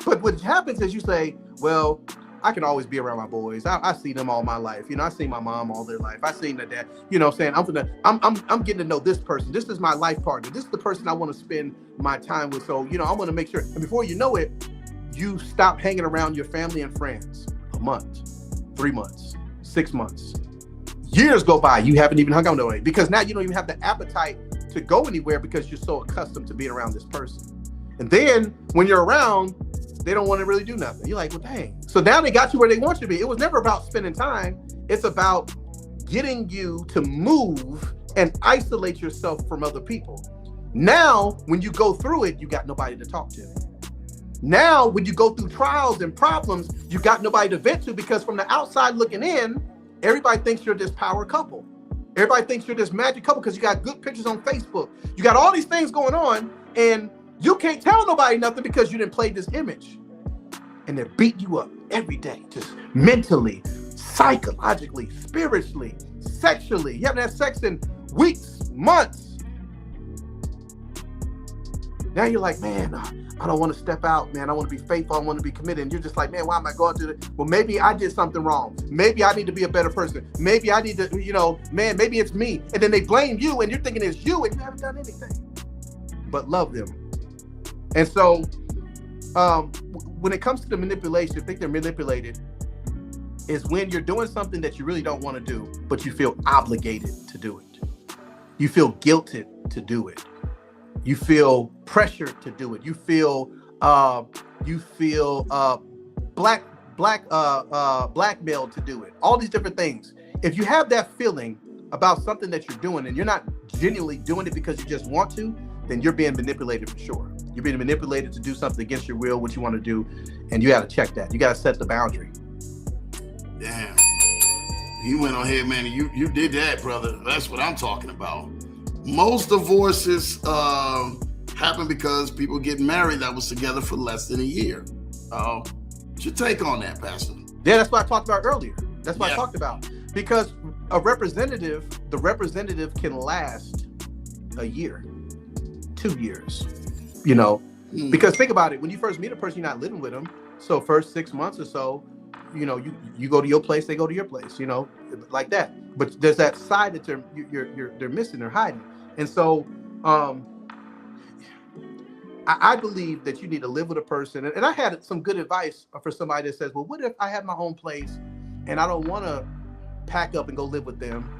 B: But what happens is you say, well, I can always be around my boys. I see them all my life. You know, I see my mom all their life. I seen their dad. You know, saying I'm getting to know this person. This is my life partner. This is the person I want to spend my time with. So, you know, I want to make sure. And before you know it, you stop hanging around your family and friends. A month, 3 months, 6 months, years go by. You haven't even hung out nobody because now you don't even have the appetite to go anywhere because you're so accustomed to being around this person. And then when you're around, they don't want to really do nothing. You're like, well, dang. So now they got you where they want you to be. It was never about spending time. It's about getting you to move and isolate yourself from other people. Now, when you go through it, you got nobody to talk to. Now, when you go through trials and problems, you got nobody to vent to because from the outside looking in, everybody thinks you're this power couple. Everybody thinks you're this magic couple because you got good pictures on Facebook. You got all these things going on and you can't tell nobody nothing because you didn't play this image. And they're beating you up every day, just mentally, psychologically, spiritually, sexually. You haven't had sex in weeks, months. Now you're like, man, I don't want to step out, man. I want to be faithful. I want to be committed. And you're just like, man, why am I going through this? Well, maybe I did something wrong. Maybe I need to be a better person. Maybe I need to, you know, man, maybe it's me. And then they blame you and you're thinking it's you and you haven't done anything but love them. And so when it comes to the manipulation, I think they're manipulated is when you're doing something that you really don't want to do, but you feel obligated to do it. You feel guilted to do it. You feel pressured to do it. You feel blackmailed to do it. All these different things. If you have that feeling about something that you're doing and you're not genuinely doing it because you just want to, then you're being manipulated for sure. You're being manipulated to do something against your will, what you want to do, and you got to check that. You got to set the boundary.
A: Damn. You went on ahead, man. You did that, brother. That's what I'm talking about. Most divorces happen because people get married that was together for less than a year. What's your take on that, Pastor?
B: Yeah, that's what I talked about earlier. That's what I talked about. Because the representative can last a year, 2 years, you know, because think about it. When you first meet a person, you're not living with them. So first 6 months or so, you know, you go to your place, they go to your place, you know, like that. But there's that side that they're missing, they're hiding. And so I believe that you need to live with a person. And I had some good advice for somebody that says, well, what if I have my own place and I don't want to pack up and go live with them?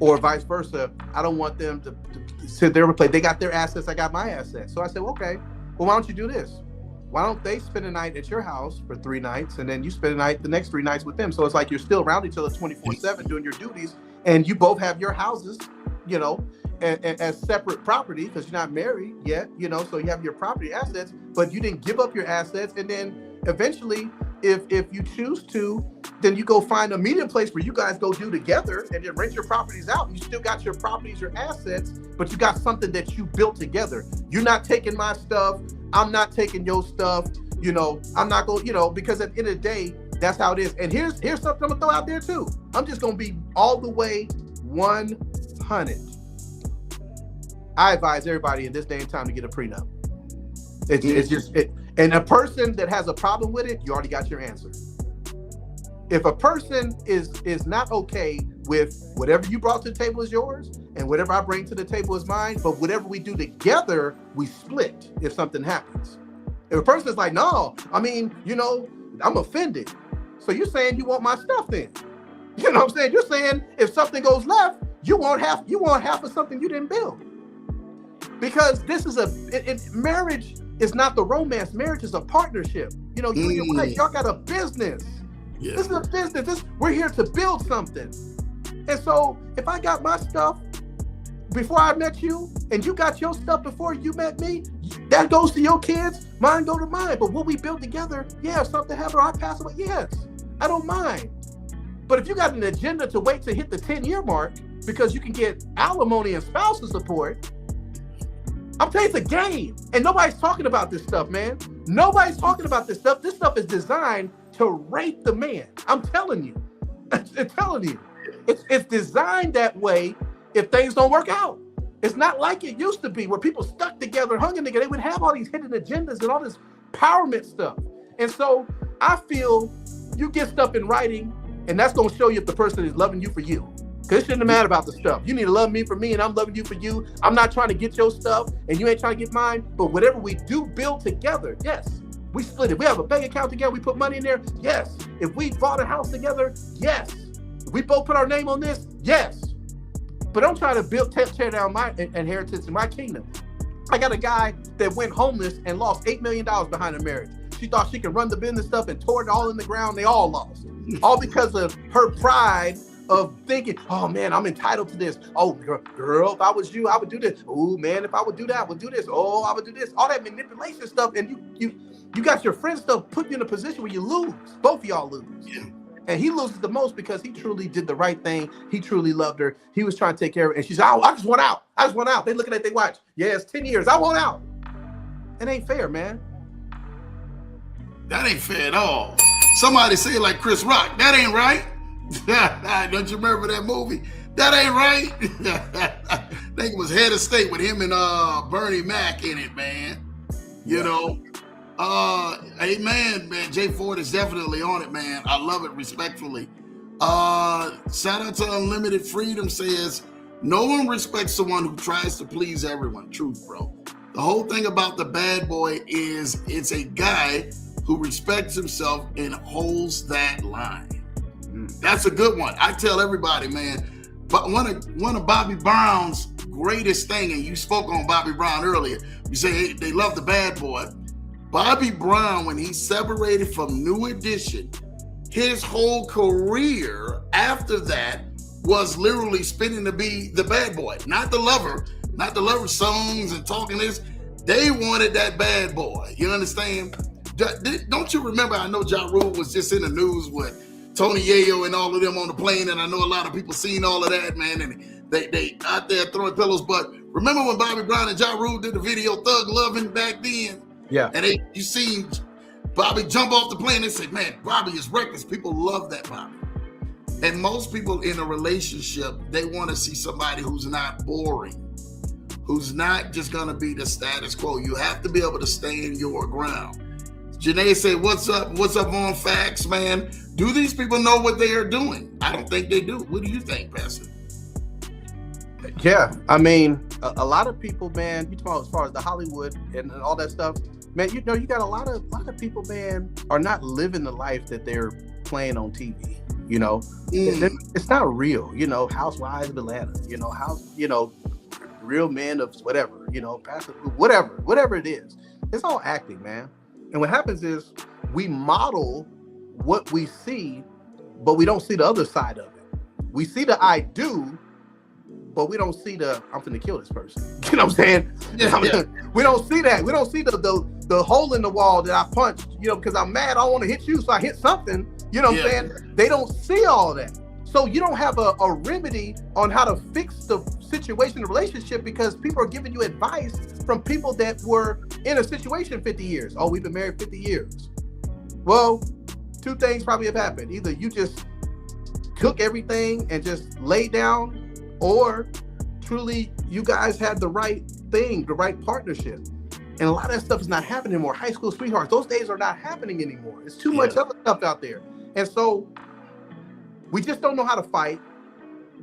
B: Or vice versa, I don't want them to sit there and play. They got their assets, I got my assets. So I said, well, okay, well, why don't you do this? Why don't they spend a night at your house for 3 nights and then you spend a night the next 3 nights with them? So it's like you're still around each other 24/7 doing your duties, and you both have your houses, you know, as separate property because you're not married yet, you know, so you have your property assets, but you didn't give up your assets. And then eventually, if you choose to, then you go find a medium place where you guys go do together and then rent your properties out. You still got your properties, your assets, but you got something that you built together. You're not taking my stuff. I'm not taking your stuff. You know, I'm not going, you know, because at the end of the day, that's how it is. And here's something I'm gonna throw out there too. I'm just gonna be all the way 100. I advise everybody in this day and time to get a prenup. It's just it. And a person that has a problem with it, you already got your answer. If a person is not okay with whatever you brought to the table is yours, and whatever I bring to the table is mine. But whatever we do together, we split if something happens. If a person's like, no, I mean, I'm offended. So you're saying you want my stuff then? You know what I'm saying? You're saying if something goes left, you want half of something you didn't build. Because this is marriage is not the romance. Marriage is a partnership. You and your wife, y'all got a business. Yeah. This is a business. We're here to build something. And so if I got my stuff before I met you, and you got your stuff before you met me, that goes to your kids, mine go to mine. But what we build together, if something happens or I pass away, yes, I don't mind. But if you got an agenda to wait to hit the 10-year mark because you can get alimony and spousal support, I'm telling you, it's a game. And nobody's talking about this stuff, man. Nobody's talking about this stuff. This stuff is designed to rape the man. I'm telling you. I'm telling you. It's designed that way if things don't work out. It's not like it used to be where people stuck together, hung together. They would have all these hidden agendas and all this empowerment stuff. And so I feel you get stuff in writing, and that's going to show you if the person is loving you for you. Because it shouldn't matter about the stuff. You need to love me for me, and I'm loving you for you. I'm not trying to get your stuff, and you ain't trying to get mine. But whatever we do build together, yes. We split it. We have a bank account together. We put money in there. Yes. If we bought a house together, yes. If we both put our name on this, yes. But don't try to tear down my inheritance in my kingdom. I got a guy that went homeless and lost $8 million behind a marriage. She thought she could run the business stuff and tore it all in the ground. They all lost. All because of her pride of thinking, oh man, I'm entitled to this. Oh girl, if I was you, I would do this. Oh man, if I would do that, I would do this. Oh, I would do this. All that manipulation stuff. And you got your friend stuff put you in a position where you lose. Both of y'all lose. Yeah. And he loses the most because he truly did the right thing. He truly loved her. He was trying to take care of her. And she's like, oh, I just want out. I just want out. They looking at their watch. Yeah, it's 10 years. I want out. It ain't fair, man.
A: That ain't fair at all. Somebody say it like Chris Rock. That ain't right. Don't you remember that movie? That ain't right. I think it was Head of State with him and Bernie Mac in it, man. You know. Amen, man. Jay Ford is definitely on it, man. I love it respectfully. Shout out to Unlimited Freedom says, no one respects someone who tries to please everyone. Truth, bro. The whole thing about the bad boy is it's a guy who respects himself and holds that line. That's a good one. I tell everybody, man. But one of Bobby Brown's greatest thing, and you spoke on Bobby Brown earlier. You say hey, they love the bad boy. Bobby Brown, when he separated from New Edition, his whole career after that was literally spinning to be the bad boy, not the lover songs and talking this. They wanted that bad boy. You understand? Don't you remember? I know Ja Rule was just in the news with Tony Yayo and all of them on the plane, and I know a lot of people seen all of that, man, and they out there throwing pillows. But remember when Bobby Brown and Ja Rule did the video Thug Lovin' back then? Yeah. And you seen Bobby jump off the plane and say, man, Bobby is reckless. People love that Bobby. And most people in a relationship, they want to see somebody who's not boring, who's not just going to be the status quo. You have to be able to stand your ground. Janae said, what's up on facts, man? Do these people know what they are doing? I don't think they do. What do you think, Pastor?
B: Yeah, I mean, a lot of people, man, you talk about as far as the Hollywood and all that stuff, man, you got a lot of people, man, are not living the life that they're playing on TV, It's not real, Housewives of Atlanta, real men of whatever, pastor, whatever it is. It's all acting, man. And what happens is we model what we see, but we don't see the other side of it. We see the I do, but we don't see the I'm finna kill this person. You know what I'm saying? Yeah. We don't see that. We don't see the hole in the wall that I punched, because I'm mad. I don't want to hit you, so I hit something. You know what I'm saying? They don't see all that. So you don't have a remedy on how to fix the situation, the relationship, because people are giving you advice from people that were in a situation 50 years. Oh, we've been married 50 years. Well, two things probably have happened. Either you just took everything and just laid down, or truly you guys had the right thing, the right partnership. And a lot of that stuff is not happening anymore. High school sweethearts, those days are not happening anymore. It's too much other stuff out there. And so we just don't know how to fight.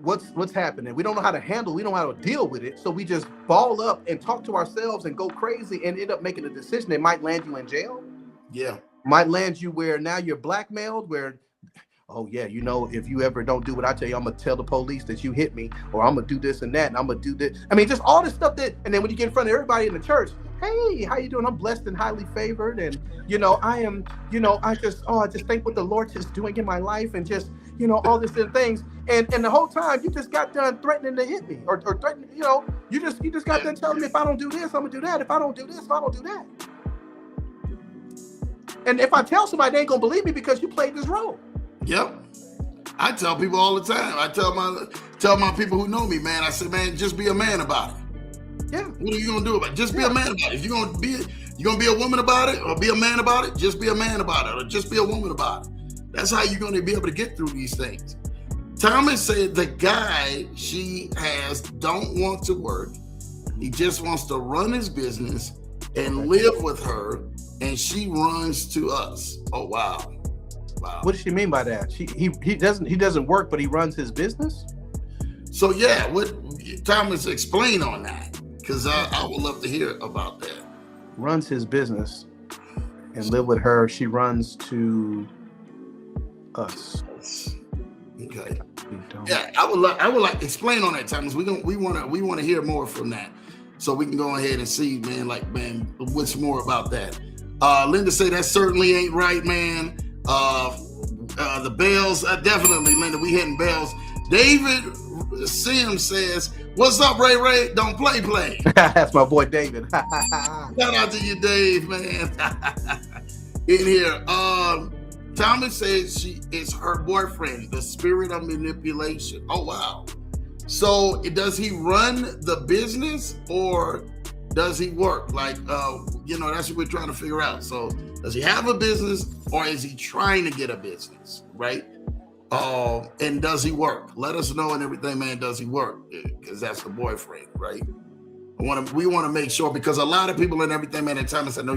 B: what's happening. We don't know how to handle, we don't know how to deal with it. So we just ball up and talk to ourselves and go crazy and end up making a decision that might land you in jail.
A: Yeah.
B: Might land you where now you're blackmailed, where, oh yeah, you know, if you ever don't do what I tell you, I'm gonna tell the police that you hit me, or I'm gonna do this and that, and I'm gonna do this. I mean, just all this stuff that, and then when you get in front of everybody in the church, hey, how you doing? I'm blessed and highly favored, and you know, I am, you know, I just think what the Lord is doing in my life, and just, you know, all these different things, and the whole time you just got done threatening to hit me, or threatening, you know, you just got done telling me if I don't do this, I'm gonna do that. If I don't do this, if I don't do that. And if I tell somebody, they ain't gonna believe me because you played this role.
A: Yep. I tell people all the time. I tell my people who know me, man, I say, man, just be a man about it.
B: Yeah.
A: What are you gonna do about it? Just be a man about it. If you're gonna be a woman about it, or be a man about it, just be a man about it, or just be a woman about it. That's how you're gonna be able to get through these things. Thomas said the guy she has don't want to work. He just wants to run his business and live with her, and she runs to us. Oh wow. Wow.
B: What does she mean by that? He doesn't work, but he runs his business.
A: So yeah, what Thomas, explain on that, because I would love to hear about that.
B: Runs his business and live with her. She runs to us.
A: Okay. Yeah, I would like explain on that, Thomas. We want to hear more from that, so we can go ahead and see, man. Like, man, what's more about that? Linda say that certainly ain't right, man. The bells, definitely, Linda. We hitting bells. David Sims says, "What's up, Ray Ray? Don't play."
B: That's my boy David.
A: Shout out to you, Dave, man. In here, Thomas says she is her boyfriend, the spirit of manipulation. Oh wow. So does he run the business, or does he work? Like, you know, that's what we're trying to figure out. So does he have a business, or is he trying to get a business, right? And does he work? Let us know and everything, man. Does he work? Because that's the boyfriend, right? We want to make sure, because a lot of people and everything, man. And Thomas, I know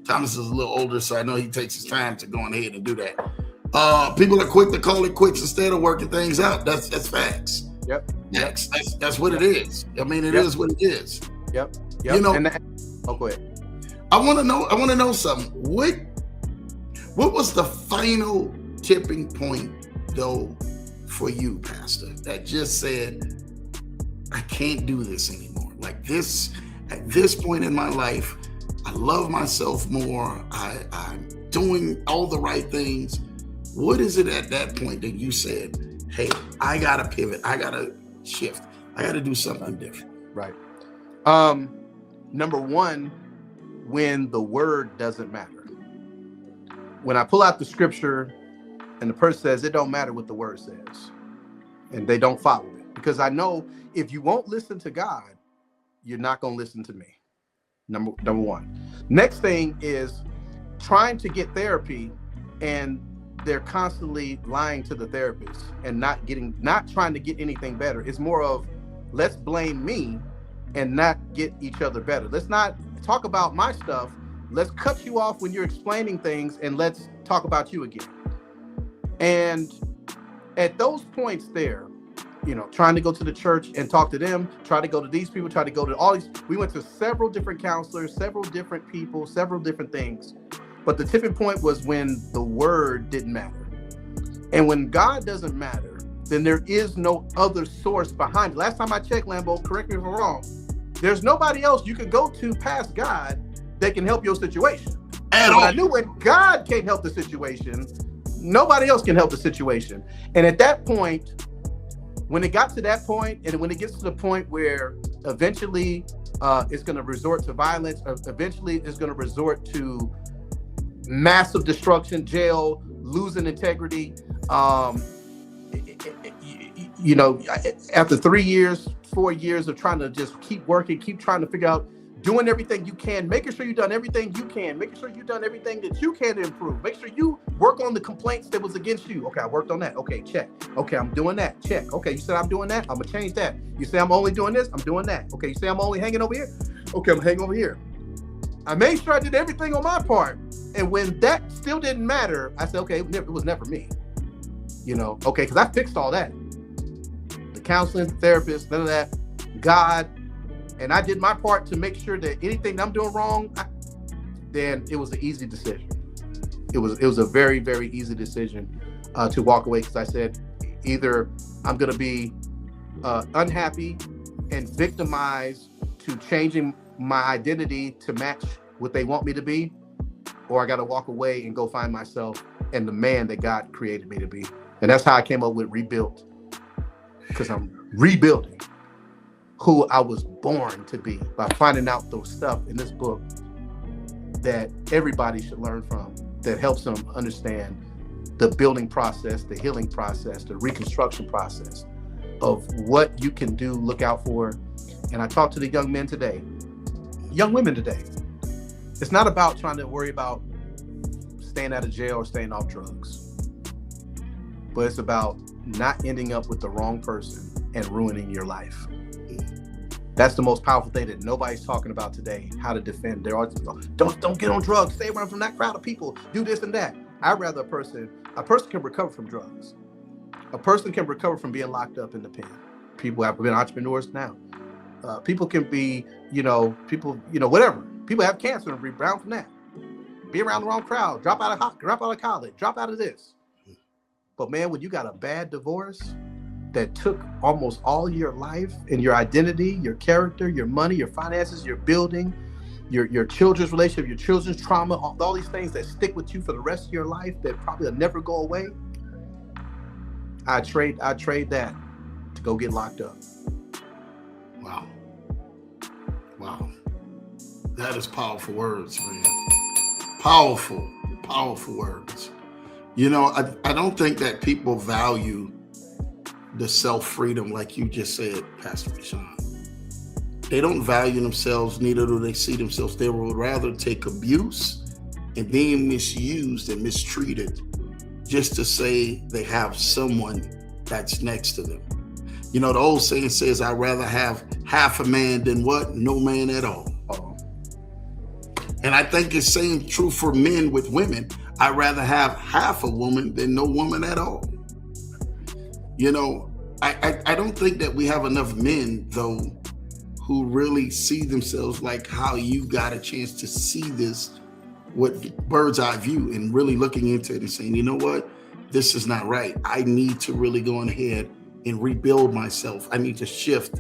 A: Thomas is a little older, so I know he takes his time to go on ahead and do that. People are quick to call it quits instead of working things out. That's facts.
B: Yep.
A: That's what it is. I mean, it is what it is.
B: Yep.
A: You know.
B: Go ahead.
A: I want to know something. What was the final tipping point, though, for you, Pastor, that just said, I can't do this anymore? Like this, at this point in my life, I love myself more. I'm doing all the right things. What is it at that point that you said, hey, I got to pivot. I got to shift. I got to do something different?
B: Right. Number one, when the word doesn't matter. When I pull out the scripture and the person says, it don't matter what the word says, and they don't follow it. Because I know if you won't listen to God, you're not going to listen to me. Number one. Next thing is trying to get therapy, and they're constantly lying to the therapist and not trying to get anything better. It's more of, let's blame me and not get each other better. Let's not talk about my stuff. Let's cut you off when you're explaining things, and let's talk about you again. And at those points there, you know, trying to go to the church and talk to them, try to go to these people, try to go to all these. We went to several different counselors, several different people, several different things. But the tipping point was when the word didn't matter. And when God doesn't matter, then there is no other source behind it. Last time I checked, Lambo, correct me if I'm wrong, there's nobody else you can go to past God that can help your situation. And I knew when God can't help the situation, nobody else can help the situation. And at that point, when it got to that point, and when it gets to the point where eventually it's going to resort to violence, or eventually it's going to resort to massive destruction, jail, losing integrity. You know, after 3 years, 4 years of trying to just keep working, keep trying to figure out, doing everything you can, making sure you've done everything you can, making sure you've done everything that you can to improve. Make sure you work on the complaints that was against you. Okay, I worked on that. Okay, check. Okay, I'm doing that. Check. Okay, you said I'm doing that. I'm gonna change that. You say I'm only doing this. I'm doing that. Okay, you say I'm only hanging over here. Okay, I'm hanging over here. I made sure I did everything on my part. And when that still didn't matter, I said, okay, it was never me. You know, okay, because I fixed all that. The counseling, therapist, none of that. God, and I did my part to make sure that anything I'm doing wrong, then it was an easy decision. It was a very, very easy decision to walk away, because I said, either I'm going to be unhappy and victimized to changing my identity to match what they want me to be, or I got to walk away and go find myself and the man that God created me to be. And that's how I came up with Rebuilt, because I'm rebuilding who I was born to be by finding out those stuff in this book that everybody should learn from, that helps them understand the building process, the healing process, the reconstruction process of what you can do, look out for. And I talk to the young men today, young women today. It's not about trying to worry about staying out of jail or staying off drugs, but it's about not ending up with the wrong person and ruining your life. That's the most powerful thing that nobody's talking about today, how to defend. Don't get on drugs, stay away from that crowd of people, do this and that. I'd rather a person can recover from drugs. A person can recover from being locked up in the pen. People have been entrepreneurs now. People can be, whatever. People have cancer and rebound from that. Be around the wrong crowd, drop out of college, drop out of this. But man, when you got a bad divorce that took almost all your life and your identity, your character, your money, your finances, your building, your children's relationship, your children's trauma, all these things that stick with you for the rest of your life that probably will never go away. I trade that to go get locked up.
A: Wow. That is powerful words, man. Powerful words. I don't think that people value the self-freedom like you just said, Pastor Rashawn. They don't value themselves, neither do they see themselves. They would rather take abuse and being misused and mistreated just to say they have someone that's next to them. The old saying says, I'd rather have half a man than what? No man at all. And I think it's same true for men with women. I'd rather have half a woman than no woman at all. I don't think that we have enough men, though, who really see themselves like how you got a chance to see this with bird's eye view and really looking into it and saying, you know what, this is not right. I need to really go ahead and rebuild myself. I need to shift.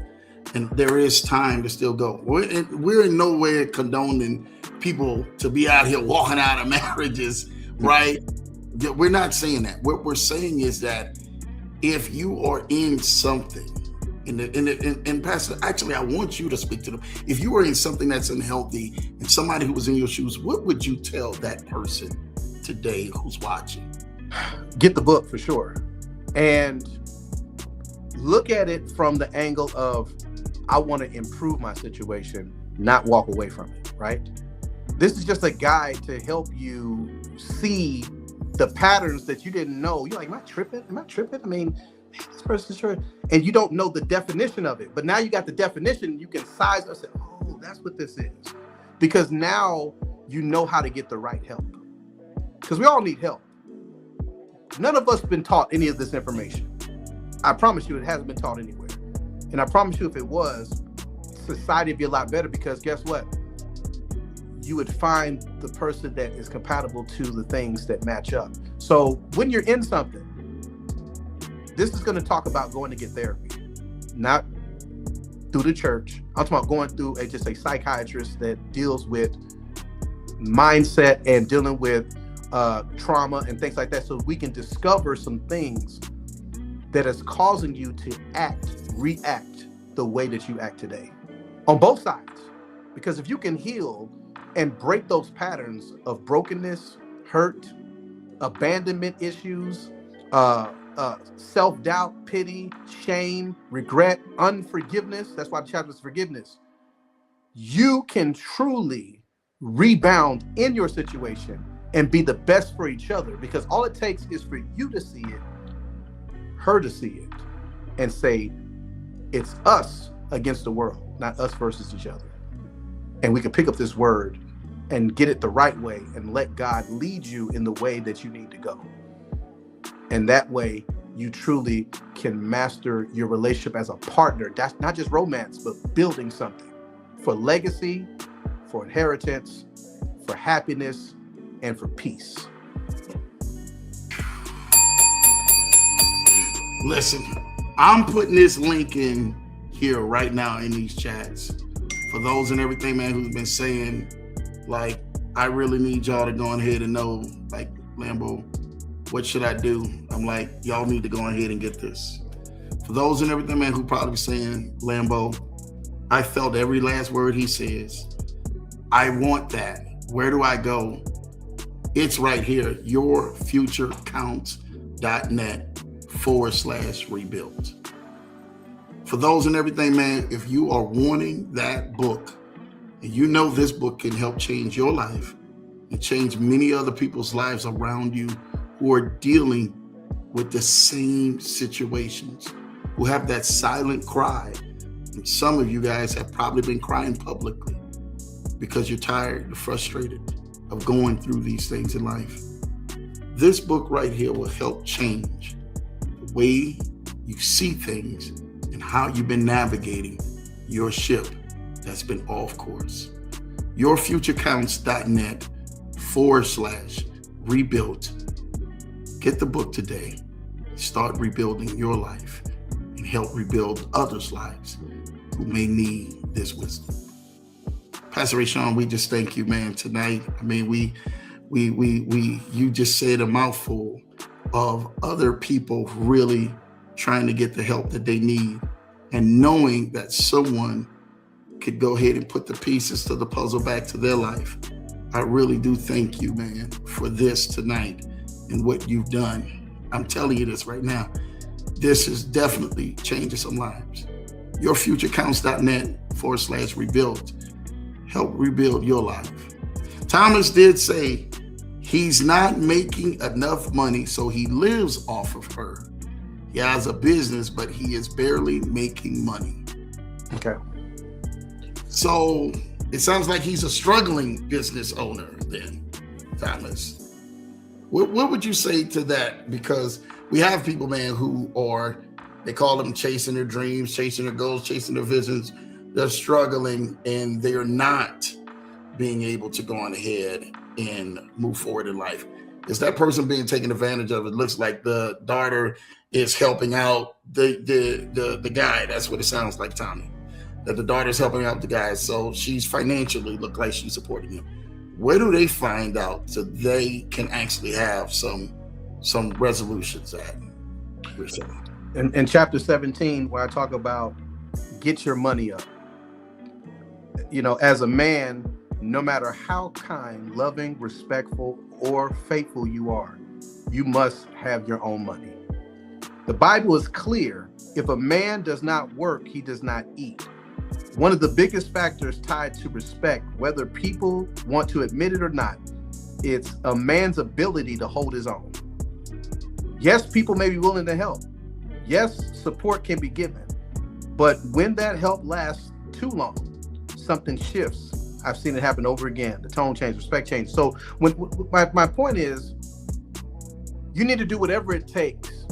A: And there is time to still go. We're in no way condoning people to be out here walking out of marriages, right? We're not saying that. What we're saying is that if you are in something, and Pastor, actually, I want you to speak to them. If you are in something that's unhealthy and somebody who was in your shoes, what would you tell that person today who's watching?
B: Get the book for sure. And look at it from the angle of, I want to improve my situation, not walk away from it, right? This is just a guide to help you see the patterns that you didn't know. You're like, am I tripping? I mean, this person's tripping. And you don't know the definition of it. But now you got the definition, you can size up and say, oh, that's what this is. Because now you know how to get the right help. Because we all need help. None of us been taught any of this information. I promise you it hasn't been taught anywhere. And I promise you if it was, society would be a lot better, because guess what? You would find the person that is compatible to the things that match up. So when you're in something, this is going to talk about going to get therapy, not through the church. I'm talking about going through just a psychiatrist that deals with mindset and dealing with trauma and things like that, so we can discover some things that is causing you to react the way that you act today on both sides. Because if you can heal and break those patterns of brokenness, hurt, abandonment issues, self-doubt, pity, shame, regret, unforgiveness, that's why the chapter is forgiveness, you can truly rebound in your situation and be the best for each other. Because all it takes is for you to see it, her to see it, and say, it's us against the world, not us versus each other. And we can pick up this word and get it the right way and let God lead you in the way that you need to go. And that way you truly can master your relationship as a partner. That's not just romance, but building something for legacy, for inheritance, for happiness, and for peace.
A: Listen, I'm putting this link in here right now in these chats for those and everything, man, who's been saying, like, I really need y'all to go ahead and know, like, Lambo, what should I do? I'm like, y'all need to go ahead and get this. For those and everything, man, who probably saying, Lambo, I felt every last word he says. I want that. Where do I go? It's right here, yourfuturecounts.net/rebuild. For those and everything, man, if you are wanting that book, and you know this book can help change your life and change many other people's lives around you who are dealing with the same situations, who have that silent cry. And some of you guys have probably been crying publicly because you're tired and frustrated of going through these things in life. This book right here will help change the way you see things and how you've been navigating your ship that's been off course. yourfuturecounts.net/rebuild. Get the book today. Start rebuilding your life and help rebuild others' lives who may need this wisdom. Pastor Rashawn, we just thank you, man, tonight. I mean, you just said a mouthful of other people really trying to get the help that they need, and knowing that someone could go ahead and put the pieces to the puzzle back to their life. I really do thank you, man, for this tonight and what you've done. I'm telling you this right now. This is definitely changing some lives. yourfuturecounts.net/rebuild. Help rebuild your life. Thomas did say he's not making enough money, so he lives off of her. He has a business, but he is barely making money.
B: Okay.
A: So it sounds like he's a struggling business owner then, Thomas. What would you say to that? Because we have people, man, who are, they call them chasing their dreams, chasing their goals, chasing their visions. They're struggling and they're not being able to go on ahead and move forward in life. Is that person being taken advantage of? It looks like the daughter is helping out the guy. That's what it sounds like, Tommy. That the daughter's helping out the guy. So she's financially look like she's supporting him. Where do they find out so they can actually have some resolutions at?
B: In chapter 17, where I talk about get your money up. You know, as a man, no matter how kind, loving, respectful, or faithful you are, you must have your own money. The Bible is clear. If a man does not work, he does not eat. One of the biggest factors tied to respect, whether people want to admit it or not, it's a man's ability to hold his own. Yes, people may be willing to help. Yes, support can be given. But when that help lasts too long, something shifts. I've seen it happen over again. The tone changes, respect changes. So my point is, you need to do whatever it takes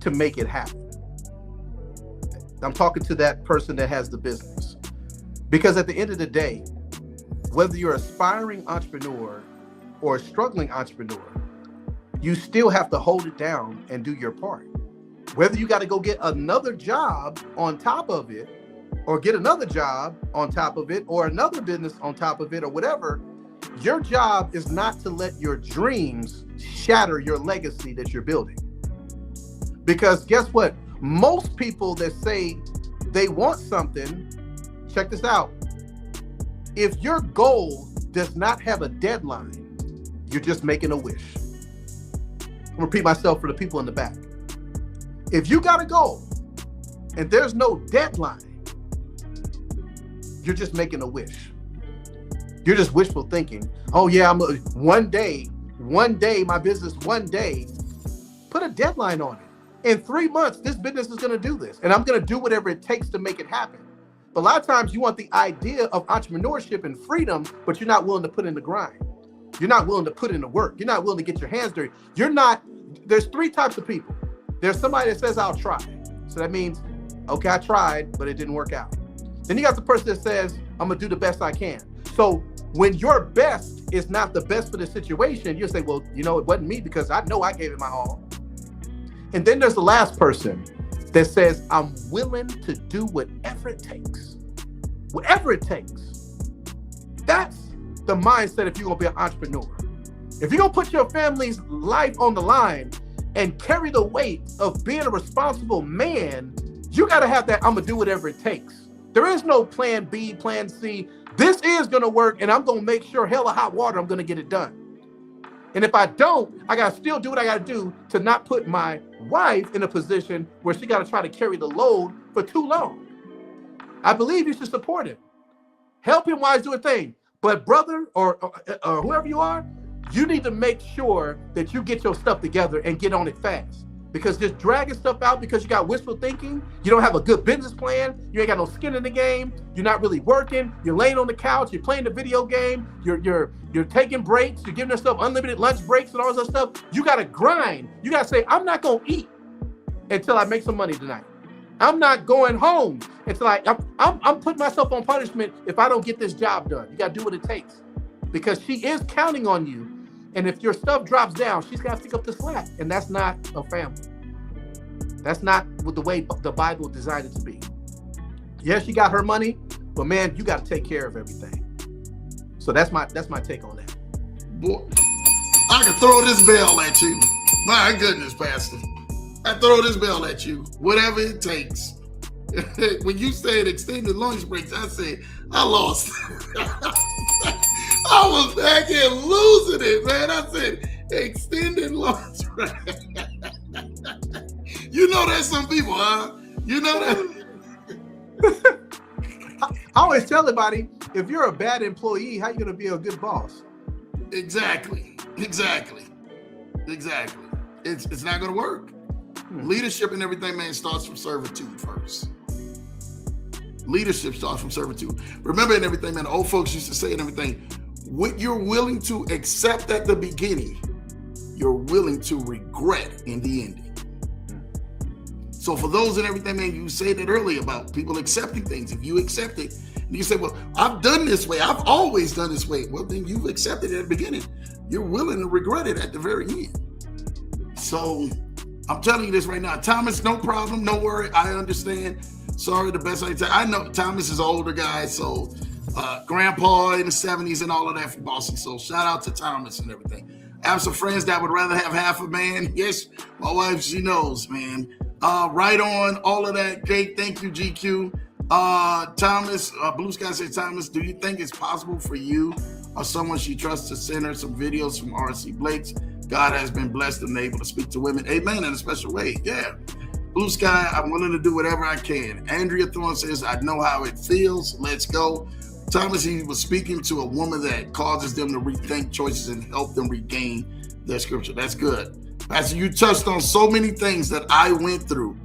B: to make it happen. I'm talking to that person that has the business. Because at the end of the day, whether you're an aspiring entrepreneur or a struggling entrepreneur, you still have to hold it down and do your part. Whether you got to go get another job on top of it, or get another job on top of it, or another business on top of it, or whatever, your job is not to let your dreams shatter your legacy that you're building. Because guess what? Most people that say they want something, check this out. If your goal does not have a deadline, you're just making a wish. I'll repeat myself for the people in the back. If you got a goal and there's no deadline, you're just making a wish. You're just wishful thinking. Oh yeah, one day, my business, one day. Put a deadline on it. In 3 months, this business is going to do this, and I'm going to do whatever it takes to make it happen. But a lot of times you want the idea of entrepreneurship and freedom, but you're not willing to put in the grind. You're not willing to put in the work. You're not willing to get your hands dirty. There's 3 types of people. There's somebody that says, I'll try. So that means, okay, I tried, but it didn't work out. Then you got the person that says, I'm gonna do the best I can. So when your best is not the best for the situation, you say, well, you know, it wasn't me because I know I gave it my all. And then there's the last person that says, I'm willing to do whatever it takes. Whatever it takes. That's the mindset if you're gonna be an entrepreneur. If you're gonna put your family's life on the line and carry the weight of being a responsible man, you gotta have that, I'm gonna do whatever it takes. There is no plan B, plan C. This is gonna work, and I'm gonna make sure hell or hot water, I'm gonna get it done. And if I don't, I gotta still do what I gotta do to not put my wife in a position where she gotta try to carry the load for too long. I believe you should support him. Help him while he's doing things. But brother, or whoever you are, you need to make sure that you get your stuff together and get on it fast. Because just dragging stuff out because you got wishful thinking, you don't have a good business plan, you ain't got no skin in the game, you're not really working, you're laying on the couch, you're playing the video game, you're taking breaks, you're giving yourself unlimited lunch breaks and all this other stuff. You gotta grind. You gotta say, I'm not gonna eat until I make some money tonight. I'm not going home until I'm putting myself on punishment if I don't get this job done. You gotta do what it takes. Because she is counting on you. And if your stuff drops down, she's got to pick up the slack. And that's not a family. That's not the way the Bible designed it to be. Yes, she got her money, but man, you got to take care of everything. So that's my take on that.
A: Boy, I can throw this bell at you. My goodness, Pastor. I throw this bell at you. Whatever it takes. When you said extended lunch breaks, I said, I lost. I was back here losing it, man. I said, extended lunch break. You know there's some people, huh? You know that?
B: I always tell everybody, if you're a bad employee, how you going to be a good boss?
A: Exactly. It's not going to work. Leadership and everything, man, starts from servitude first. Leadership starts from servitude. Remember, in everything, man, the old folks used to say and everything, what you're willing to accept at the beginning, you're willing to regret in the ending. So for those and everything, man, you said it earlier about people accepting things. If you accept it, and you say, well, I've done this way. I've always done this way. Well, then you've accepted it at the beginning. You're willing to regret it at the very end. So I'm telling you this right now. Thomas, no problem. No worry. I understand. Sorry, the best I can say. I know Thomas is an older guy, so grandpa in the 70s and all of that from Boston. So shout out to Thomas and everything. I have some friends that would rather have half a man. Yes, my wife, she knows, man. Right on, all of that. Jake, thank you, GQ. Thomas, Blue Sky says, Thomas, do you think it's possible for you or someone she trusts to send her some videos from R.C. Blake's? God has been blessed and able to speak to women. Amen, in a special way. Yeah. Blue Sky, I'm willing to do whatever I can. Andrea Thorne says, I know how it feels. Let's go. Thomas, he was speaking to a woman that causes them to rethink choices and help them regain their scripture. That's good. Pastor, you touched on so many things that I went through.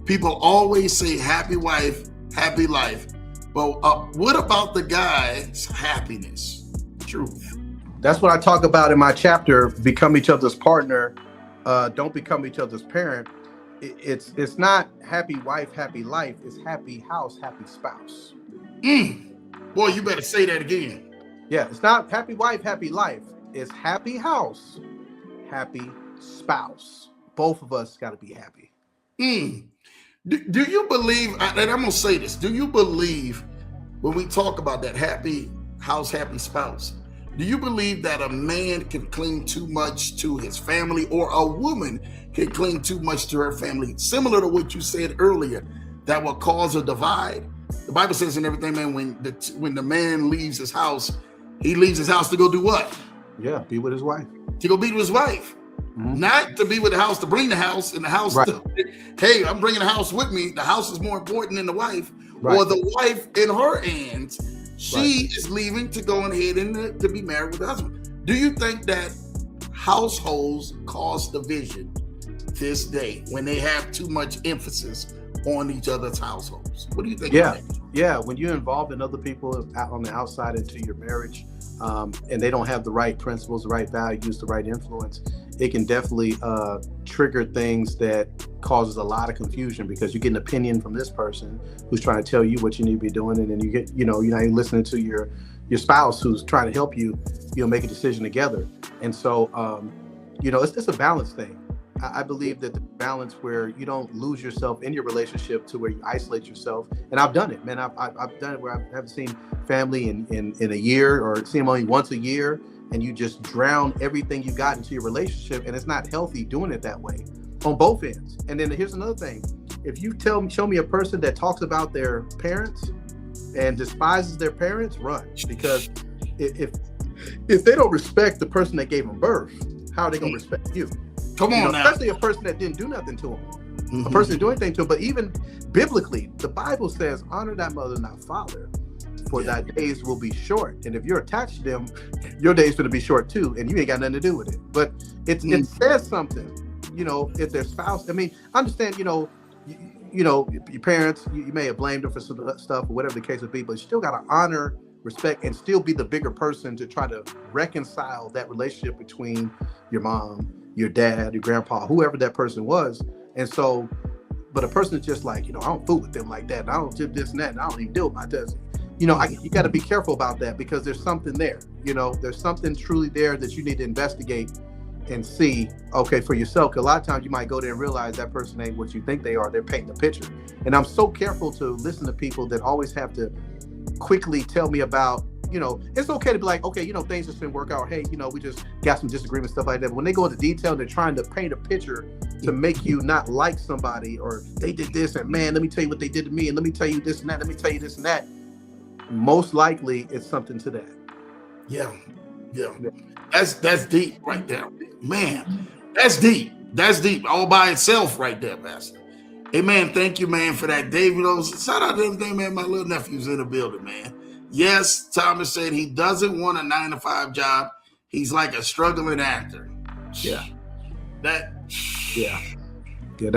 A: People always say happy wife, happy life. But what about the guy's happiness? Truth.
B: That's what I talk about in my chapter, Become Each Other's Partner, Don't Become Each Other's Parent. It's not happy wife, happy life. It's happy house, happy spouse.
A: Boy, you better say that again.
B: Yeah, it's not happy wife, happy life. It's happy house, happy spouse. Both of us got to be happy.
A: Do you believe, and I'm going to say this, do you believe when we talk about that happy house, happy spouse, do you believe that a man can cling too much to his family or a woman can cling too much to her family? Similar to what you said earlier, that will cause a divide. The Bible says in everything, man, when the man leaves his house, he leaves his house to go do what?
B: Yeah, be with his wife.
A: To go be with his wife. Mm-hmm. Not to be with the house, to bring the house, and the house,
B: right.
A: Hey, I'm bringing the house with me. The house is more important than the wife.
B: Right.
A: Or the wife in her hands, she is leaving to go ahead and to be married with the husband. Do you think that households cause division this day when they have too much emphasis on each other's households? What do you think?
B: Yeah. When you're involved in other people out on the outside into your marriage, and they don't have the right principles, the right values, the right influence, it can definitely trigger things that causes a lot of confusion because you get an opinion from this person who's trying to tell you what you need to be doing, and then you get, you're not even listening to your spouse who's trying to help you, make a decision together. And so, it's a balance thing. I believe that the balance where you don't lose yourself in your relationship to where you isolate yourself. And I've done it, man. I've done it where I haven't seen family in a year, or see them only once a year, and you just drown everything you got into your relationship, and it's not healthy doing it that way on both ends. And then here's another thing. If you show me a person that talks about their parents and despises their parents, run. Because if they don't respect the person that gave them birth, how are they going to respect you?
A: Come on now.
B: Especially a person that didn't do nothing to them. A person that didn't do anything to them. But even biblically, the Bible says, honor thy mother and thy father, for thy days will be short. And if you're attached to them, your days going to be short too, and you ain't got nothing to do with it. But it says something, if their spouse, I understand, your parents, you may have blamed them for some stuff or whatever the case would be, but you still got to honor, respect, and still be the bigger person to try to reconcile that relationship between your mom, your dad, your grandpa, whoever that person was. And so, but a person is just like, I don't fool with them like that. I don't do this and that. And I don't even deal with my cousin. You got to be careful about that, because there's something there. There's something truly there that you need to investigate and see, okay, for yourself. Because a lot of times you might go there and realize that person ain't what you think they are. They're painting a picture. And I'm so careful to listen to people that always have to quickly tell me about, it's okay to be like, okay, things just didn't work out. Hey, we just got some disagreements, stuff like that. But when they go into detail, they're trying to paint a picture to make you not like somebody, or they did this, and man, let me tell you what they did to me, and let me tell you this and that, let me tell you this and that. Most likely it's something to that.
A: Yeah. That's deep right there. Man, that's deep all by itself right there, Pastor. Amen. Thank you, man, for that. David, shout out to everything, man. My little nephew's in the building, man. Yes, Thomas said he doesn't want a 9-to-5 job. He's like a struggling actor.
B: Yeah.
A: That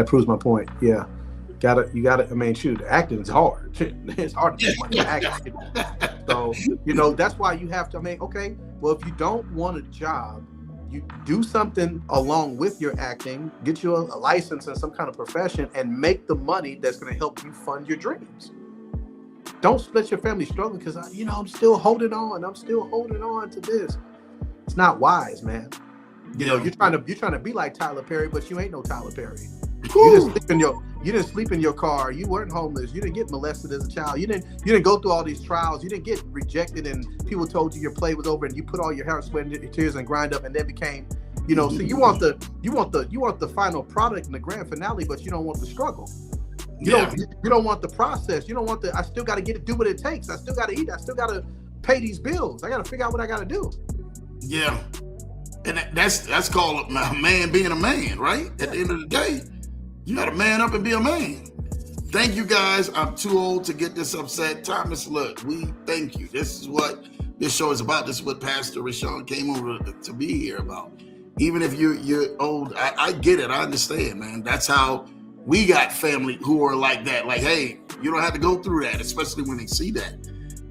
B: proves my point. Yeah. You gotta, shoot, acting is hard. It's hard to make money acting. So, that's why you have to, okay, well, if you don't want a job, you do something along with your acting, get you a license in some kind of profession, and make the money that's going to help you fund your dreams. Don't split your family struggling because, I'm still holding on. I'm still holding on to this. It's not wise, man. You're trying to be like Tyler Perry, but you ain't no Tyler Perry. You didn't sleep in your car. You weren't homeless. You didn't get molested as a child. You didn't go through all these trials. You didn't get rejected and people told you your play was over, and you put all your hair, sweat, and your tears and grind up, and then became, so you want the final product and the grand finale, but you don't want the struggle. You don't want the process. You don't want I still got to do what it takes. I still got to eat. I still got to pay these bills. I got to figure out what I got to do.
A: Yeah. And that's called a man being a man, right? At the end of the day, you got to man up and be a man. Thank you, guys. I'm too old to get this upset. Thomas, look, we thank you. This is what this show is about. This is what Pastor Rashawn came over to be here about. Even if you're old, I get it. I understand, man. That's how we got family who are like that. Like, hey, you don't have to go through that, especially when they see that.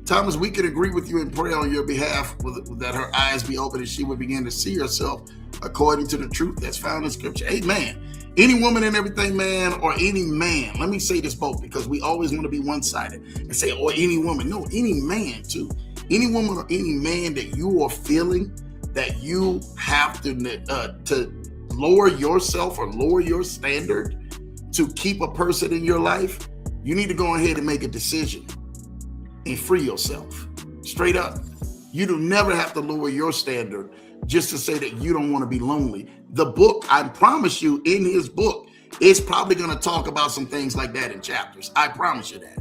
A: Thomas, we can agree with you and pray on your behalf that her eyes be open and she would begin to see herself according to the truth that's found in Scripture. Amen. Any woman and everything, man, or any man. Let me say this both, because we always want to be one-sided and say, or any woman. No, any man too. Any woman or any man that you are feeling that you have to lower yourself or lower your standard to keep a person in your life, you need to go ahead and make a decision and free yourself. Straight up. You do never have to lower your standard just to say that you don't want to be lonely. The book, I promise you, in his book, it's probably going to talk about some things like that in chapters. I promise you that.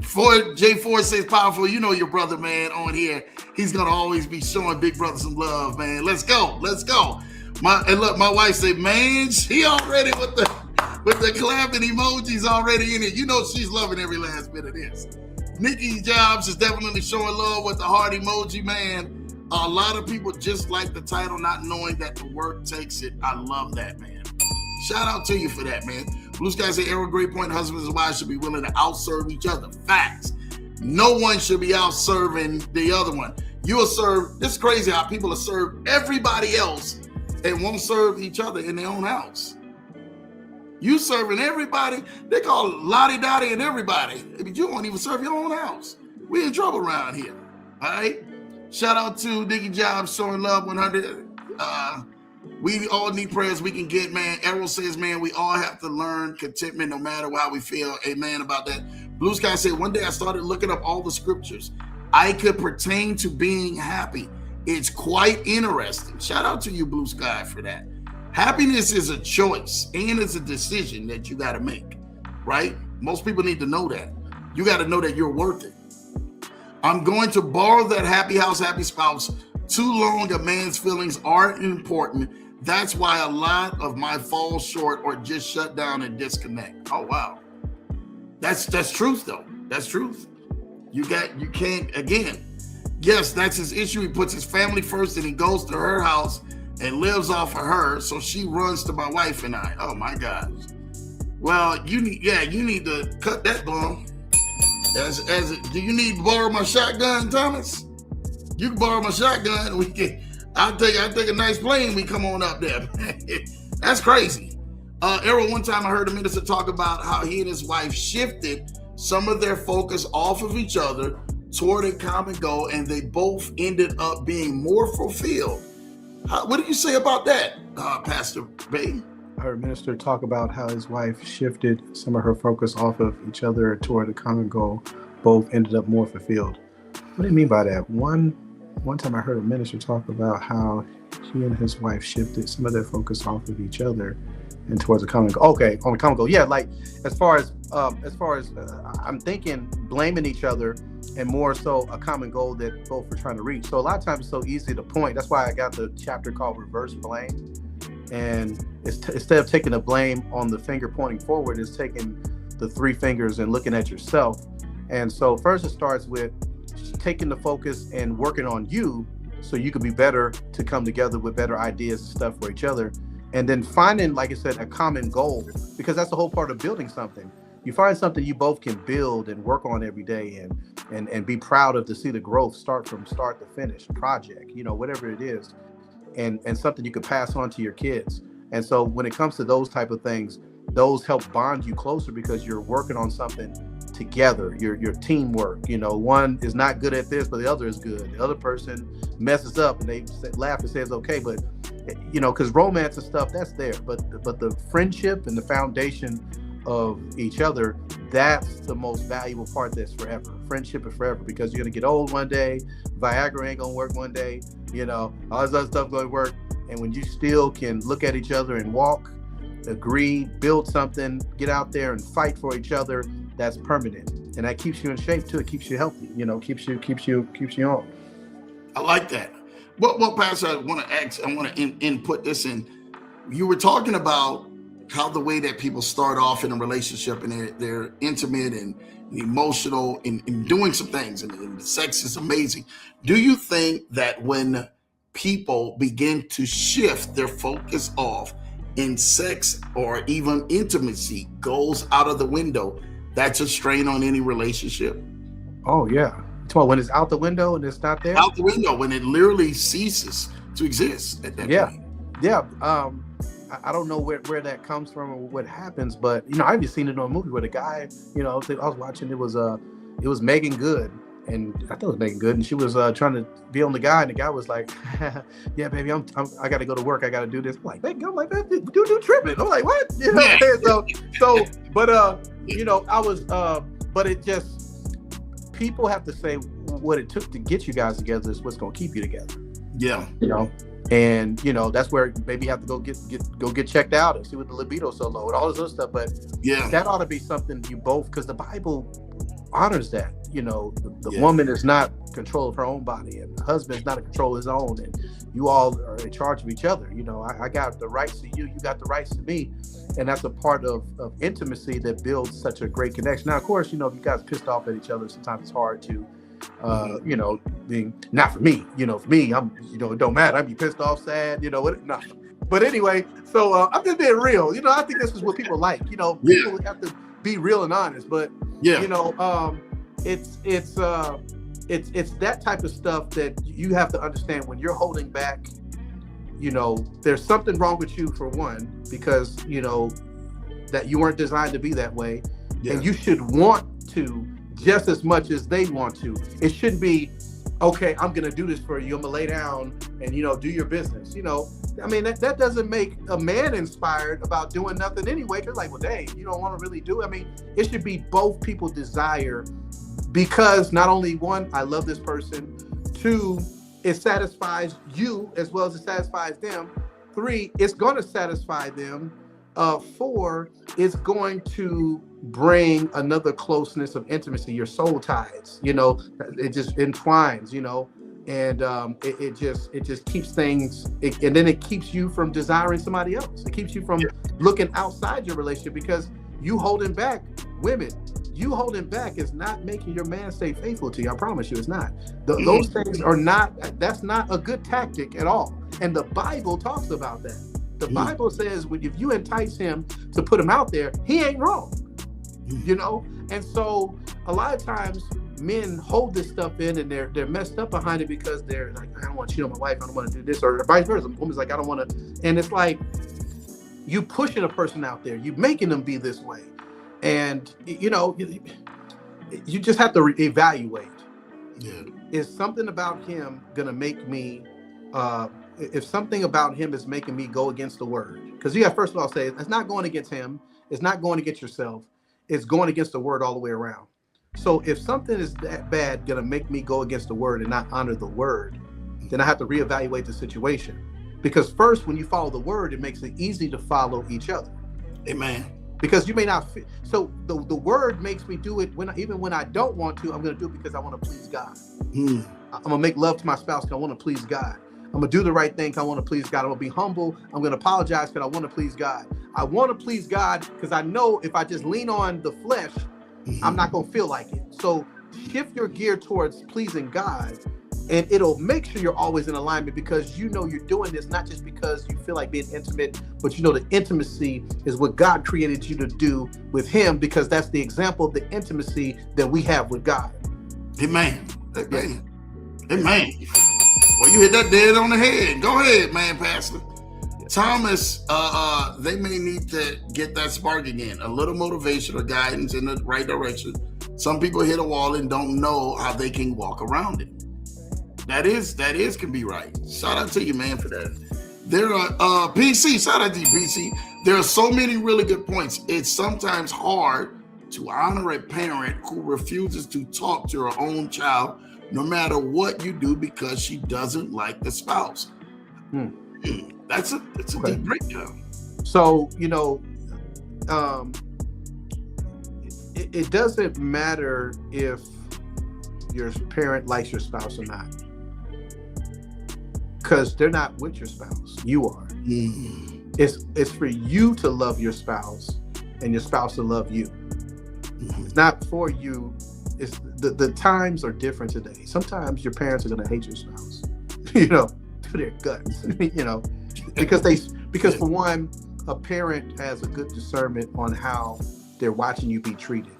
A: J4 says, powerful, your brother, man, on here. He's going to always be showing Big Brother some love, man. Let's go. My wife said, man, she already with the clapping emojis already in it. She's loving every last bit of this. Nikki Jobs is definitely showing love with the heart emoji, man. A lot of people just like the title, not knowing that the work takes it. I love that, man. Shout out to you for that, man. Blue Sky say, Arrow Great Point, husbands and wives should be willing to outserve each other. Facts. No one should be outserving the other one. You will serve. This is crazy how people will serve everybody else and won't serve each other in their own house. You serving everybody. They call Lottie Dottie and everybody. But you won't even serve your own house. We in trouble around here. All right. Shout out to Diggy Jobs showing love 100. We all need prayers we can get, man. Errol says, man, we all have to learn contentment no matter how we feel. Amen about that. Blue Sky said, one day I started looking up all the scriptures I could pertain to being happy. It's quite interesting. Shout out to you, Blue Sky, for that. Happiness is a choice and it's a decision that you got to make, right? Most people need to know that. You got to know that you're worth it. I'm going to borrow that happy house, happy spouse. Too long a man's feelings aren't important. That's why a lot of my fall short or just shut down and disconnect. Oh, wow. That's truth, though. That's truth. You can't, again, yes, that's his issue. He puts his family first and he goes to her house and lives off of her, so she runs to my wife and I. Oh my gosh. Well, you need to cut that bum. Do you need to borrow my shotgun, Thomas? You can borrow my shotgun. I'll take a nice plane. We come on up there. That's crazy. Errol, one time I heard a minister talk about how he and his wife shifted some of their focus off of each other toward a common goal, and they both ended up being more fulfilled. What do you say about that, Pastor Bey?
B: I heard a minister talk about how his wife shifted some of her focus off of each other toward a common goal. Both ended up more fulfilled. What do you mean by that? One time I heard a minister talk about how he and his wife shifted some of their focus off of each other and towards a common goal. Okay, on a common goal. Yeah, like as far as I'm thinking blaming each other and more so a common goal that both are trying to reach. So a lot of times it's so easy to point. That's why I got the chapter called Reverse Blame. And instead of taking the blame on the finger pointing forward, it's taking the three fingers and looking at yourself. And so first it starts with taking the focus and working on you so you can be better to come together with better ideas and stuff for each other. And then finding, like I said, a common goal, because that's the whole part of building something. You find something you both can build and work on every day and be proud of, to see the growth start from start to finish project, whatever it is, and something you could pass on to your kids. And so when it comes to those type of things, those help bond you closer because you're working on something together, your teamwork. One is not good at this, but the other is good. The other person messes up and they laugh and say it's okay, but because romance and stuff, that's there, but the friendship and the foundation of each other, that's the most valuable part. That's forever. Friendship is forever, because you're gonna get old one day. Viagra ain't gonna work one day. All this other stuff gonna work. And when you still can look at each other and walk, agree, build something, get out there and fight for each other, that's permanent. And that keeps you in shape too. It keeps you healthy. Keeps you on.
A: I like that. Well, Pastor, I want to input this in. You were talking about how the way that people start off in a relationship and they're intimate and emotional and doing some things and sex is amazing. Do you think that when people begin to shift their focus off in sex or even intimacy goes out of the window, that's a strain on any relationship?
B: Oh, yeah. When it's out the window and it's not there?
A: Out the window, when it literally ceases to exist at that point.
B: Yeah. I don't know where that comes from or what happens, but I've even seen it on a movie where the guy, I was watching, it was Megan Good, and I thought it was Megan Good, and she was trying to be on the guy, and the guy was like, "Yeah, baby, I got to go to work, I got to do this." I'm like, "Megan," I'm like, "Dude, tripping." I'm like, "What?" But it just, people have to say what it took to get you guys together is what's going to keep you together.
A: Yeah.
B: And that's where maybe you have to go get checked out and see what the libido's so low and all this other stuff. But
A: yeah,
B: that ought to be something you both, because the Bible honors that. The woman is not in control of her own body, and the husband's not in control of his own, and you all are in charge of each other. I got the rights to you, you got the rights to me, and that's a part of intimacy that builds such a great connection. Now, of course, if you guys pissed off at each other, sometimes it's hard to being, not for me, for me, I'm, it don't matter. I'd be pissed off, sad, no. But anyway, so I'm just being real. I think this is what people like. People have to be real and honest. But it's that type of stuff that you have to understand when you're holding back. There's something wrong with you, for one, because that you weren't designed to be that way.
A: Yeah.
B: And you should want to just as much as they want to. It shouldn't be, okay, I'm going to do this for you. I'm going to lay down and, do your business. I mean, that doesn't make a man inspired about doing nothing anyway. They're like, well, dang, you don't want to really do it. I mean, it should be both people desire, because not only one, I love this person. Two, it satisfies you as well as it satisfies them. Three, it's going to satisfy them. Four, it's going to bring another closeness of intimacy, your soul ties, it just entwines, and it just keeps things, and then it keeps you from desiring somebody else. It keeps you from looking outside your relationship, because you holding back, women, you holding back is not making your man stay faithful to you. I promise you, it's not. Those things are not, that's not a good tactic at all. And the Bible talks about that. The Bible says, if you entice him to put him out there, he ain't wrong, And so a lot of times men hold this stuff in, and they're messed up behind it, because they're like, I don't want to cheat on my wife, I don't want to do this, or vice versa. The woman's like, I don't want to. And it's like, you pushing a person out there, you making them be this way. And, you just have to evaluate.
A: Yeah.
B: Is something about him going to make me, if something about him is making me go against the word? Because you got, first of all, say, it's not going against him. It's not going against yourself. It's going against the word all the way around. So if something is that bad going to make me go against the word and not honor the word, then I have to reevaluate the situation. Because first, when you follow the word, it makes it easy to follow each other.
A: Amen.
B: Because you may not fit. So the word makes me do it even when I don't want to. I'm going to do it because I want to please God. I'm going to make love to my spouse because I want to please God. I'm going to do the right thing because I want to please God. I'm going to be humble. I'm going to apologize because I want to please God. I want to please God because I know if I just lean on the flesh, I'm not going to feel like it. So shift your gear towards pleasing God, and it'll make sure you're always in alignment, because you're doing this not just because you feel like being intimate, but the intimacy is what God created you to do with him, because that's the example of the intimacy that we have with God.
A: Amen. Amen. Amen. Well, you hit that dead on the head. Go ahead, man, Pastor. Thomas, they may need to get that spark again, a little motivation or guidance in the right direction. Some people hit a wall and don't know how they can walk around it. That can be right. Shout out to you, man, for that. There are PC. Shout out to you, PC. There are so many really good points. It's sometimes hard to honor a parent who refuses to talk to her own child, no matter what you do, because she doesn't like the spouse. That's a deep breakdown. So
B: it doesn't matter if your parent likes your spouse or not, because they're not with your spouse. You are. It's for you to love your spouse and your spouse to love you. It's not for you. It's the times are different today. Sometimes your parents are going to hate your spouse, to their guts, because for one, a parent has a good discernment on how they're watching you be treated.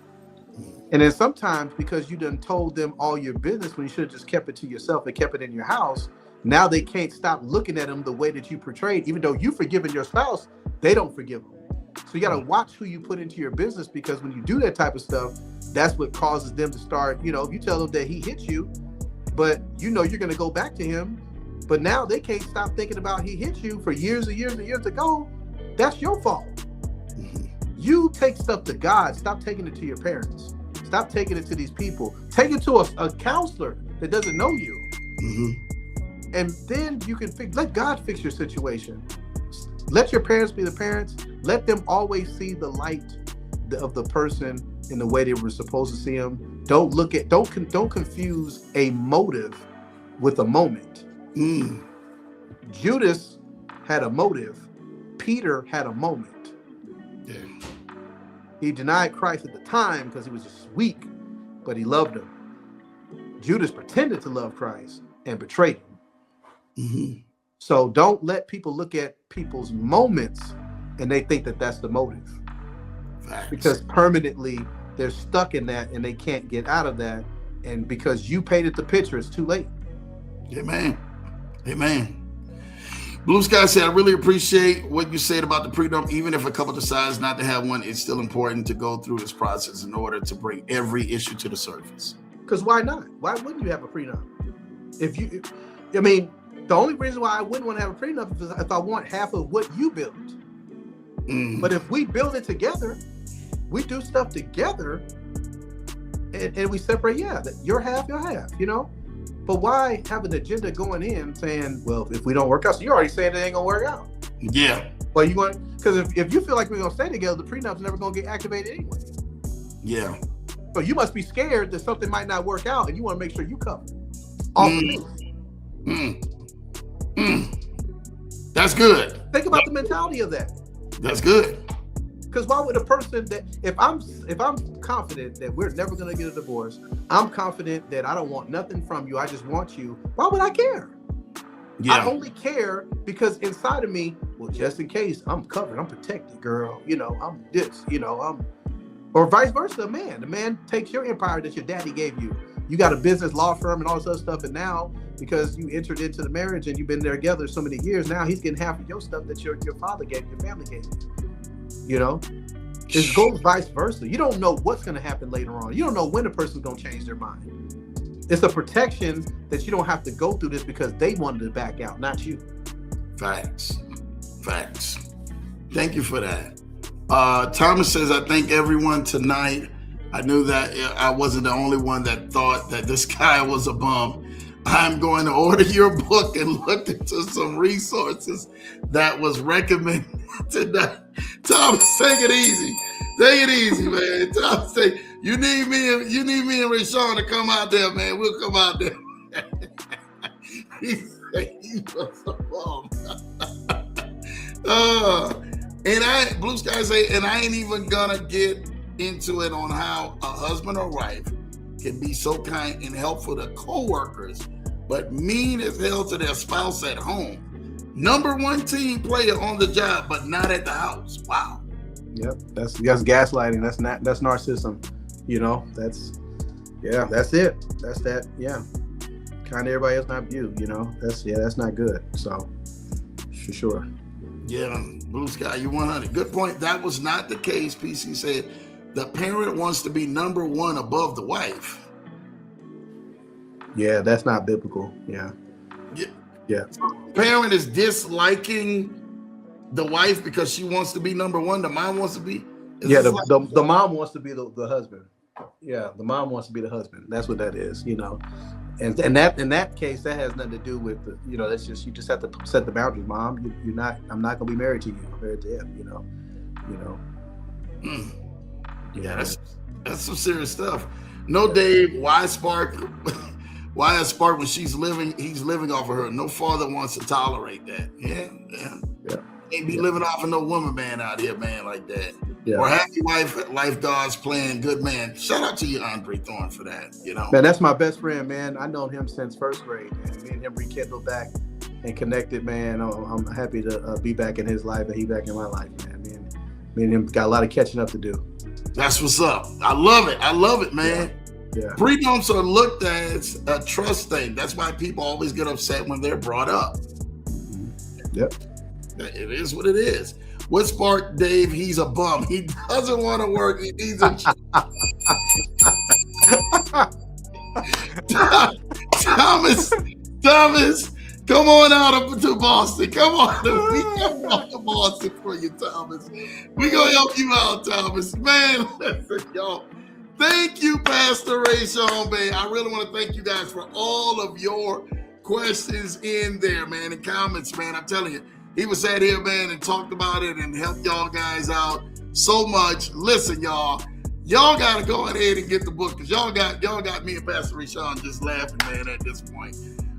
B: And then sometimes, because you done told them all your business when you should have just kept it to yourself and kept it in your house, now they can't stop looking at them the way that you portrayed. Even though you've forgiven your spouse, they don't forgive them. So you got to watch who you put into your business, because when you do that type of stuff, that's what causes them to start, if you tell them that he hit you, but you're going to go back to him, but now they can't stop thinking about he hit you for years and years and years ago. That's your fault. You take stuff to God. Stop taking it to your parents. Stop taking it to these people. Take it to a counselor that doesn't know you. And then you can let God fix your situation. Let your parents be the parents. Let them always see the light of the person in the way they were supposed to see him. Don't confuse a motive with a moment. Judas had a motive. Peter had a moment.
A: Yeah.
B: He denied Christ at the time because he was just weak, but he loved him. Judas pretended to love Christ and betrayed him. So don't let people look at people's moments and they think that that's the motive.
A: Facts.
B: Because permanently they're stuck in that and they can't get out of that. And because you painted the picture, it's too late.
A: Amen. Amen. Blue Sky said, I really appreciate what you said about the prenup. Even if a couple decides not to have one, it's still important to go through this process in order to bring every issue to the surface.
B: Because why not? Why wouldn't you have a prenup? I mean, the only reason why I wouldn't want to have a prenup is if I want half of what you built. But if we build it together, we do stuff together, and we separate, your half, you know? But why have an agenda going in saying, well, if we don't work out, so you're already saying it ain't gonna work out.
A: Yeah.
B: Well, you want, because if you feel like we're gonna stay together, the prenup's never gonna get activated anyway.
A: Yeah.
B: So you must be scared that something might not work out, and you want to make sure you cover off of me.
A: That's good.
B: Think about the mentality of that.
A: That's good.
B: Because why would a person that, if I'm confident that we're never gonna get a divorce, I'm confident that I don't want nothing from you, I just want you, why would I care? Yeah. I only care because inside of me, well, just in case, I'm covered, I'm protected, girl. You know, I'm this, you know, or vice versa, the man takes your empire that your daddy gave you. You got a business, law firm, and all this other stuff, and now, because you entered into the marriage and you've been there together so many years, now he's getting half of your stuff that your father gave, your family gave you. You know, it goes vice versa. You don't know what's going to happen later on. You don't know when a person's going to change their mind. It's a protection that you don't have to go through this because they wanted to back out, not you.
A: Facts. Thank you for that. Thomas says, I thank everyone tonight. I knew that I wasn't the only one that thought that this guy was a bum. I'm going to order your book and look into some resources that was recommended tonight. Thomas, take it easy. Take it easy, man. Thomas, say you need me and Rashawn to come out there, man. We'll come out there. He said he was a bum. Blue Sky say, and I ain't even gonna get into it on how a husband or wife can be so kind and helpful to co-workers, but mean as hell to their spouse at home. Number one team player on the job, but not at the house. Wow.
B: Yep, that's gaslighting. That's narcissism. You know, that's it. That's that. Yeah, kind of everybody else, not you. You know, that's not good. So, for sure.
A: Yeah, Blue Sky, you 100. Good point. That was not the case. PC said the parent wants to be number one above the wife.
B: Yeah, that's not biblical. Yeah.
A: Parent is disliking the wife because she wants to be number one. The mom wants to be.
B: The mom wants to be the husband. Yeah, the mom wants to be the husband. That's what that is. You know, and that in that case, that has nothing to do with the. You know, that's just, you just have to set the boundaries, mom. You're not. I'm not gonna be married to you. I'm married to him. You know.
A: Yeah, that's some serious stuff. No, Dave. Why Spark? Why is Spark when he's living off of her? No father wants to tolerate that. Yeah. Ain't be living off of no woman man out here, man, like that. Yeah. Or happy life God's plan, good man. Shout out to you, Andre Thorne, for that. You know,
B: man, that's my best friend, man. I known him since first grade, man. Me and him rekindled back and connected, man. I'm happy to be back in his life and he back in my life, man. Me and him got a lot of catching up to do.
A: That's what's up. I love it, man.
B: Yeah.
A: Prenups are looked at as a trust thing. That's why people always get upset when they're brought up.
B: Yep.
A: It is what it is. What Spark Dave? He's a bum. He doesn't want to work. He needs a Thomas, come on out to Boston. Come on to Boston for you, Thomas. We gonna help you out, Thomas. Man, listen, y'all. Thank you, Pastor Rashawn Bey. I really want to thank you guys for all of your questions in there, man, and comments, man. I'm telling you, he was sat here, man, and talked about it and helped y'all guys out so much. Listen, y'all got to go ahead and get the book because y'all got me and Pastor Rashawn just laughing, man, at this point.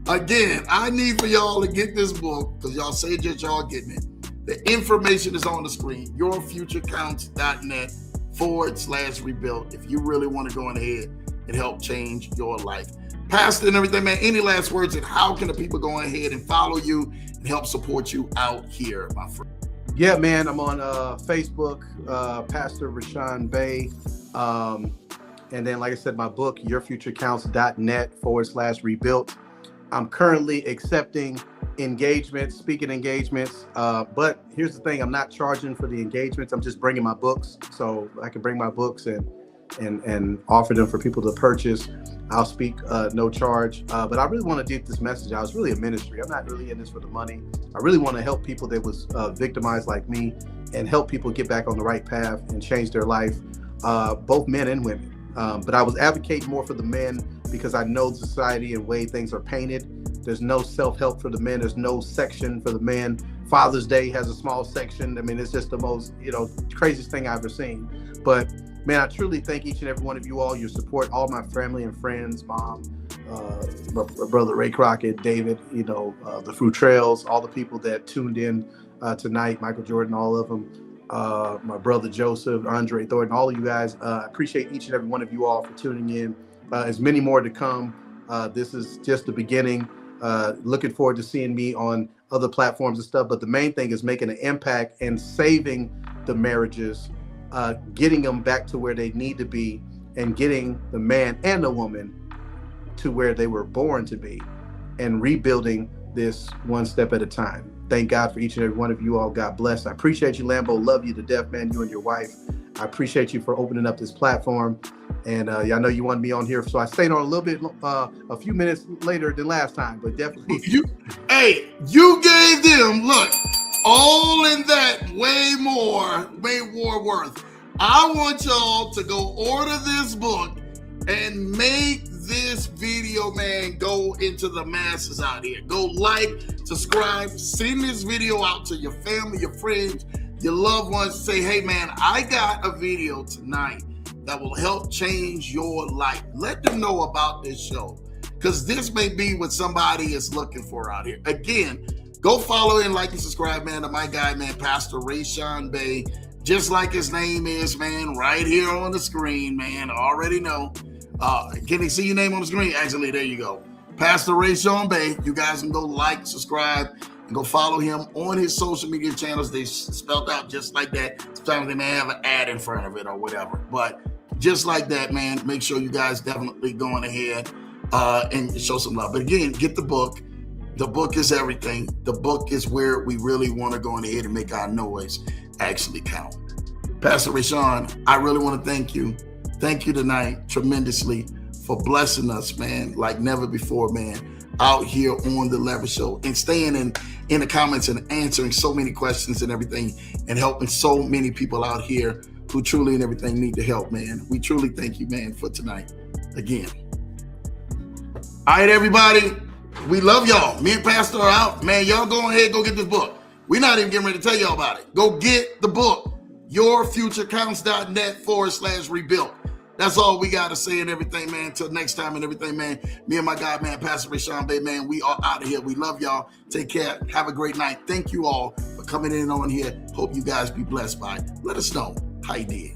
A: Again, I need for y'all to get this book because y'all say that y'all getting it. The information is on the screen, yourfuturecounts.net/rebuild if you really want to go ahead and help change your life. Pastor and everything, man, any last words and how can the people go ahead and follow you and help support you out here, my friend?
B: Yeah, man, I'm on Facebook, Pastor Rashawn Bey. And then, like I said, my book, yourfuturecounts.net/rebuilt. I'm currently accepting engagements, speaking engagements. But here's the thing: I'm not charging for the engagements. I'm just bringing my books, so I can bring my books and offer them for people to purchase. I'll speak no charge. But I really want to get this message out. It's really a ministry. I'm not really in this for the money. I really want to help people that was victimized like me, and help people get back on the right path and change their life, both men and women. But I was advocating more for the men because I know the society and way things are painted. There's no self-help for the men. There's no section for the men. Father's Day has a small section. I mean, it's just the most, craziest thing I've ever seen. But man, I truly thank each and every one of you all, your support, all my family and friends, mom, my brother Ray Crockett, David, the Fruit Trails, all the people that tuned in tonight, Michael Jordan, all of them, my brother Joseph, Andre Thornton, all of you guys. I appreciate each and every one of you all for tuning in. There's many more to come. This is just the beginning. Looking forward to seeing me on other platforms and stuff. But the main thing is making an impact and saving the marriages, getting them back to where they need to be, and getting the man and the woman to where they were born to be, and rebuilding this one step at a time. Thank God for each and every one of you all. God bless. I appreciate you, Lambo. Love you to death, man. You and your wife. I appreciate you for opening up this platform. And I know you wanted me on here, so I stayed on a little bit, a few minutes later than last time, but definitely.
A: You gave them, look, all in that, way more worth. I want y'all to go order this book and make this video, man, go into the masses out here. Go like, subscribe, send this video out to your family, your friends, your loved ones. Say, hey, man, I got a video tonight that will help change your life. Let them know about this show, because this may be what somebody is looking for out here. Again, go follow and like and subscribe, man, to my guy, man, Pastor Rashawn Bey. Just like his name is, man, right here on the screen, man. Already know. Can they see your name on the screen? Actually, there you go. Pastor Rashawn Bey. You guys can go like, subscribe, and go follow him on his social media channels. They spelled out just like that. Sometimes they may have an ad in front of it or whatever. But just like that, man, make sure you guys definitely going ahead and show some love. But again, get the book. The book is everything. The book is where we really want to go ahead and make our noise actually count. Pastor Rashawn, I really want to thank you. Thank you tonight tremendously for blessing us, man, like never before, man, out here on the Leverage Show, and staying in the comments and answering so many questions and everything, and helping so many people out here who truly and everything need the help, man. We truly thank you, man, for tonight again. All right, everybody. We love y'all. Me and Pastor are out. Man, y'all go ahead, go get this book. We're not even getting ready to tell y'all about it. Go get the book. yourfuturecounts.net/rebuilt. That's all we got to say and everything, man. Until next time and everything, man. Me and my God, man, Pastor Rashawn Bey, man, we are out of here. We love y'all. Take care. Have a great night. Thank you all for coming in on here. Hope you guys be blessed by it. Let us know how you did.